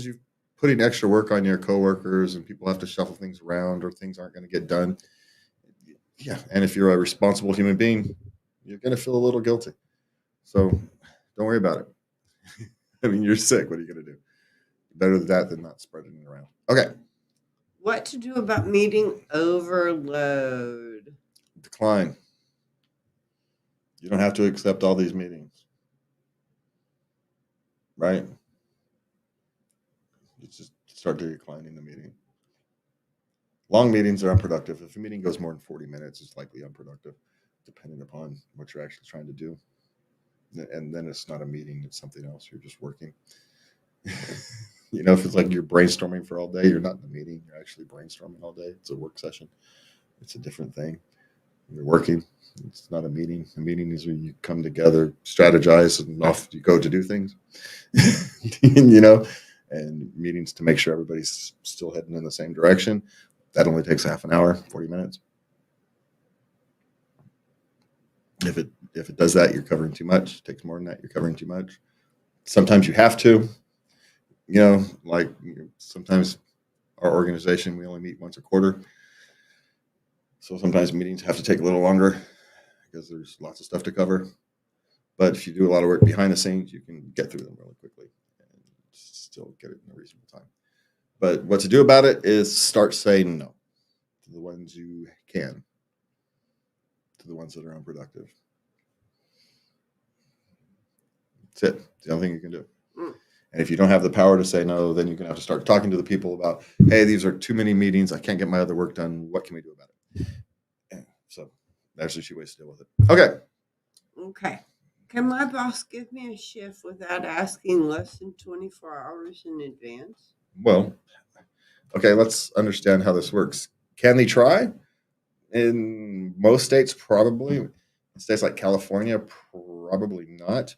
you're putting extra work on your coworkers and people have to shuffle things around or things aren't going to get done. Yeah, and if you're a responsible human being, you're going to feel a little guilty. So don't worry about it. I mean, you're sick. What are you going to do? Better that than not spreading it around. Okay. What to do about meeting overload? Decline. You don't have to accept all these meetings. Right? You just start declining the meeting. Long meetings are unproductive. If a meeting goes more than 40 minutes, it's likely unproductive, depending upon what you're actually trying to do. And then it's not a meeting, it's something else. You're just working. If it's like you're brainstorming for all day, you're not in a meeting. You're actually brainstorming all day. It's a work session. It's a different thing. You're working. It's not a meeting. A meeting is when you come together, strategize, and off you go to do things. And meetings to make sure everybody's still heading in the same direction. That only takes half an hour, 40 minutes. If it does that, you're covering too much. It takes more than that, you're covering too much. Sometimes you have to. Sometimes our organization, we only meet once a quarter. So sometimes meetings have to take a little longer because there's lots of stuff to cover. But if you do a lot of work behind the scenes, you can get through them really quickly and still get it in a reasonable time. But what to do about it is start saying no to the ones you can, to the ones that are unproductive. That's it. It's the only thing you can do. And if you don't have the power to say no, then you're going to have to start talking to the people about, hey, these are too many meetings. I can't get my other work done. What can we do about it? And so that's the way to deal with it. Okay. Can my boss give me a shift without asking less than 24 hours in advance? Well, okay, let's understand how this works. Can they try? In most states, probably. In states like California, probably not.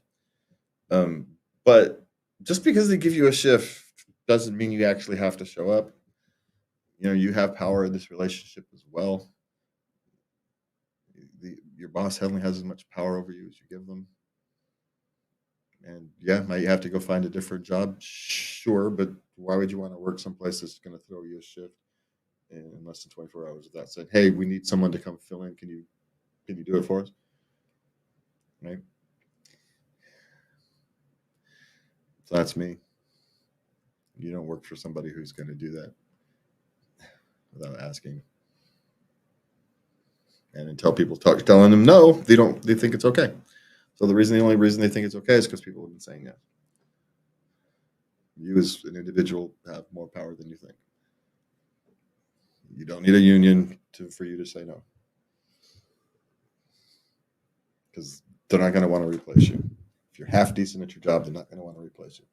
But just because they give you a shift doesn't mean you actually have to show up. You have power in this relationship as well. Your boss only has as much power over you as you give them. And might you have to go find a different job? Sure, but why would you want to work someplace that's going to throw you a shift in less than 24 hours? If that said, hey, we need someone to come fill in. Can you do it for us? Right? So that's me. You don't work for somebody who's going to do that without asking. And until people start telling them no, they think it's okay. So the only reason they think it's okay is because people have been saying yes. You as an individual have more power than you think. You don't need a union for you to say no. Because they're not going to want to replace you. If you're half decent at your job, they're not going to want to replace you.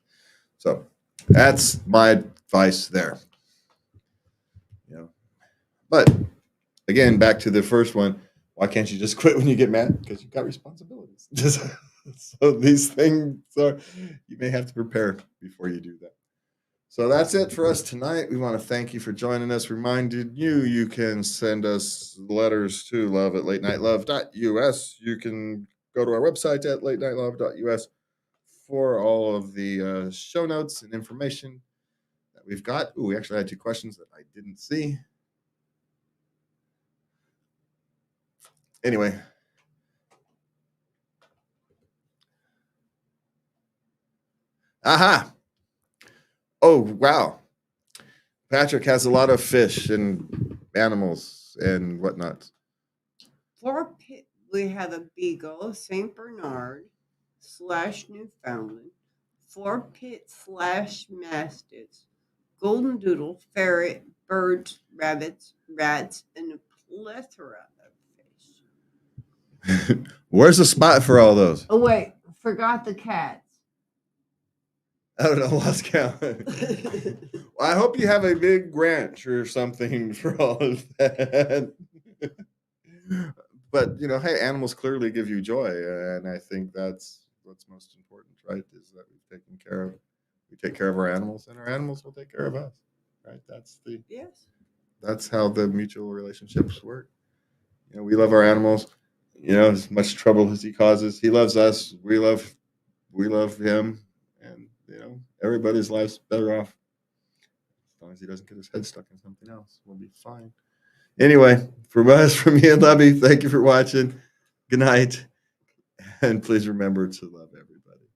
So that's my advice there. But again, back to the first one, why can't you just quit when you get mad? Because you've got responsibilities. So these things you may have to prepare before you do that. So that's it for us tonight. We want to thank you for joining us. Reminded you can send us letters to love@latenightLove.us. You can go to our website at latenightLove.us for all of the show notes and information that we've got. Ooh, we actually had 2 questions that I didn't see. Anyway. Aha. Oh, wow. Patrick has a lot of fish and animals and whatnot. For pit, we have a beagle, Saint Bernard / Newfoundland, 4 pit / mastiffs, golden doodle, ferret, birds, rabbits, rats, and a plethora of fish. Where's the spot for all those? Oh wait, forgot the cats. I don't know, lost count. Well, I hope you have a big ranch or something for all of that. But hey, animals clearly give you joy, and I think that's what's most important, right? Is that we take care of our animals, and our animals will take care of us, right? That's how the mutual relationships work. We love our animals. As much trouble as he causes, he loves us. We love him, and everybody's life's better off as long as he doesn't get his head stuck in something else. We'll be fine. Anyway, from me and Lubby, thank you for watching. Good night, and please remember to love everybody.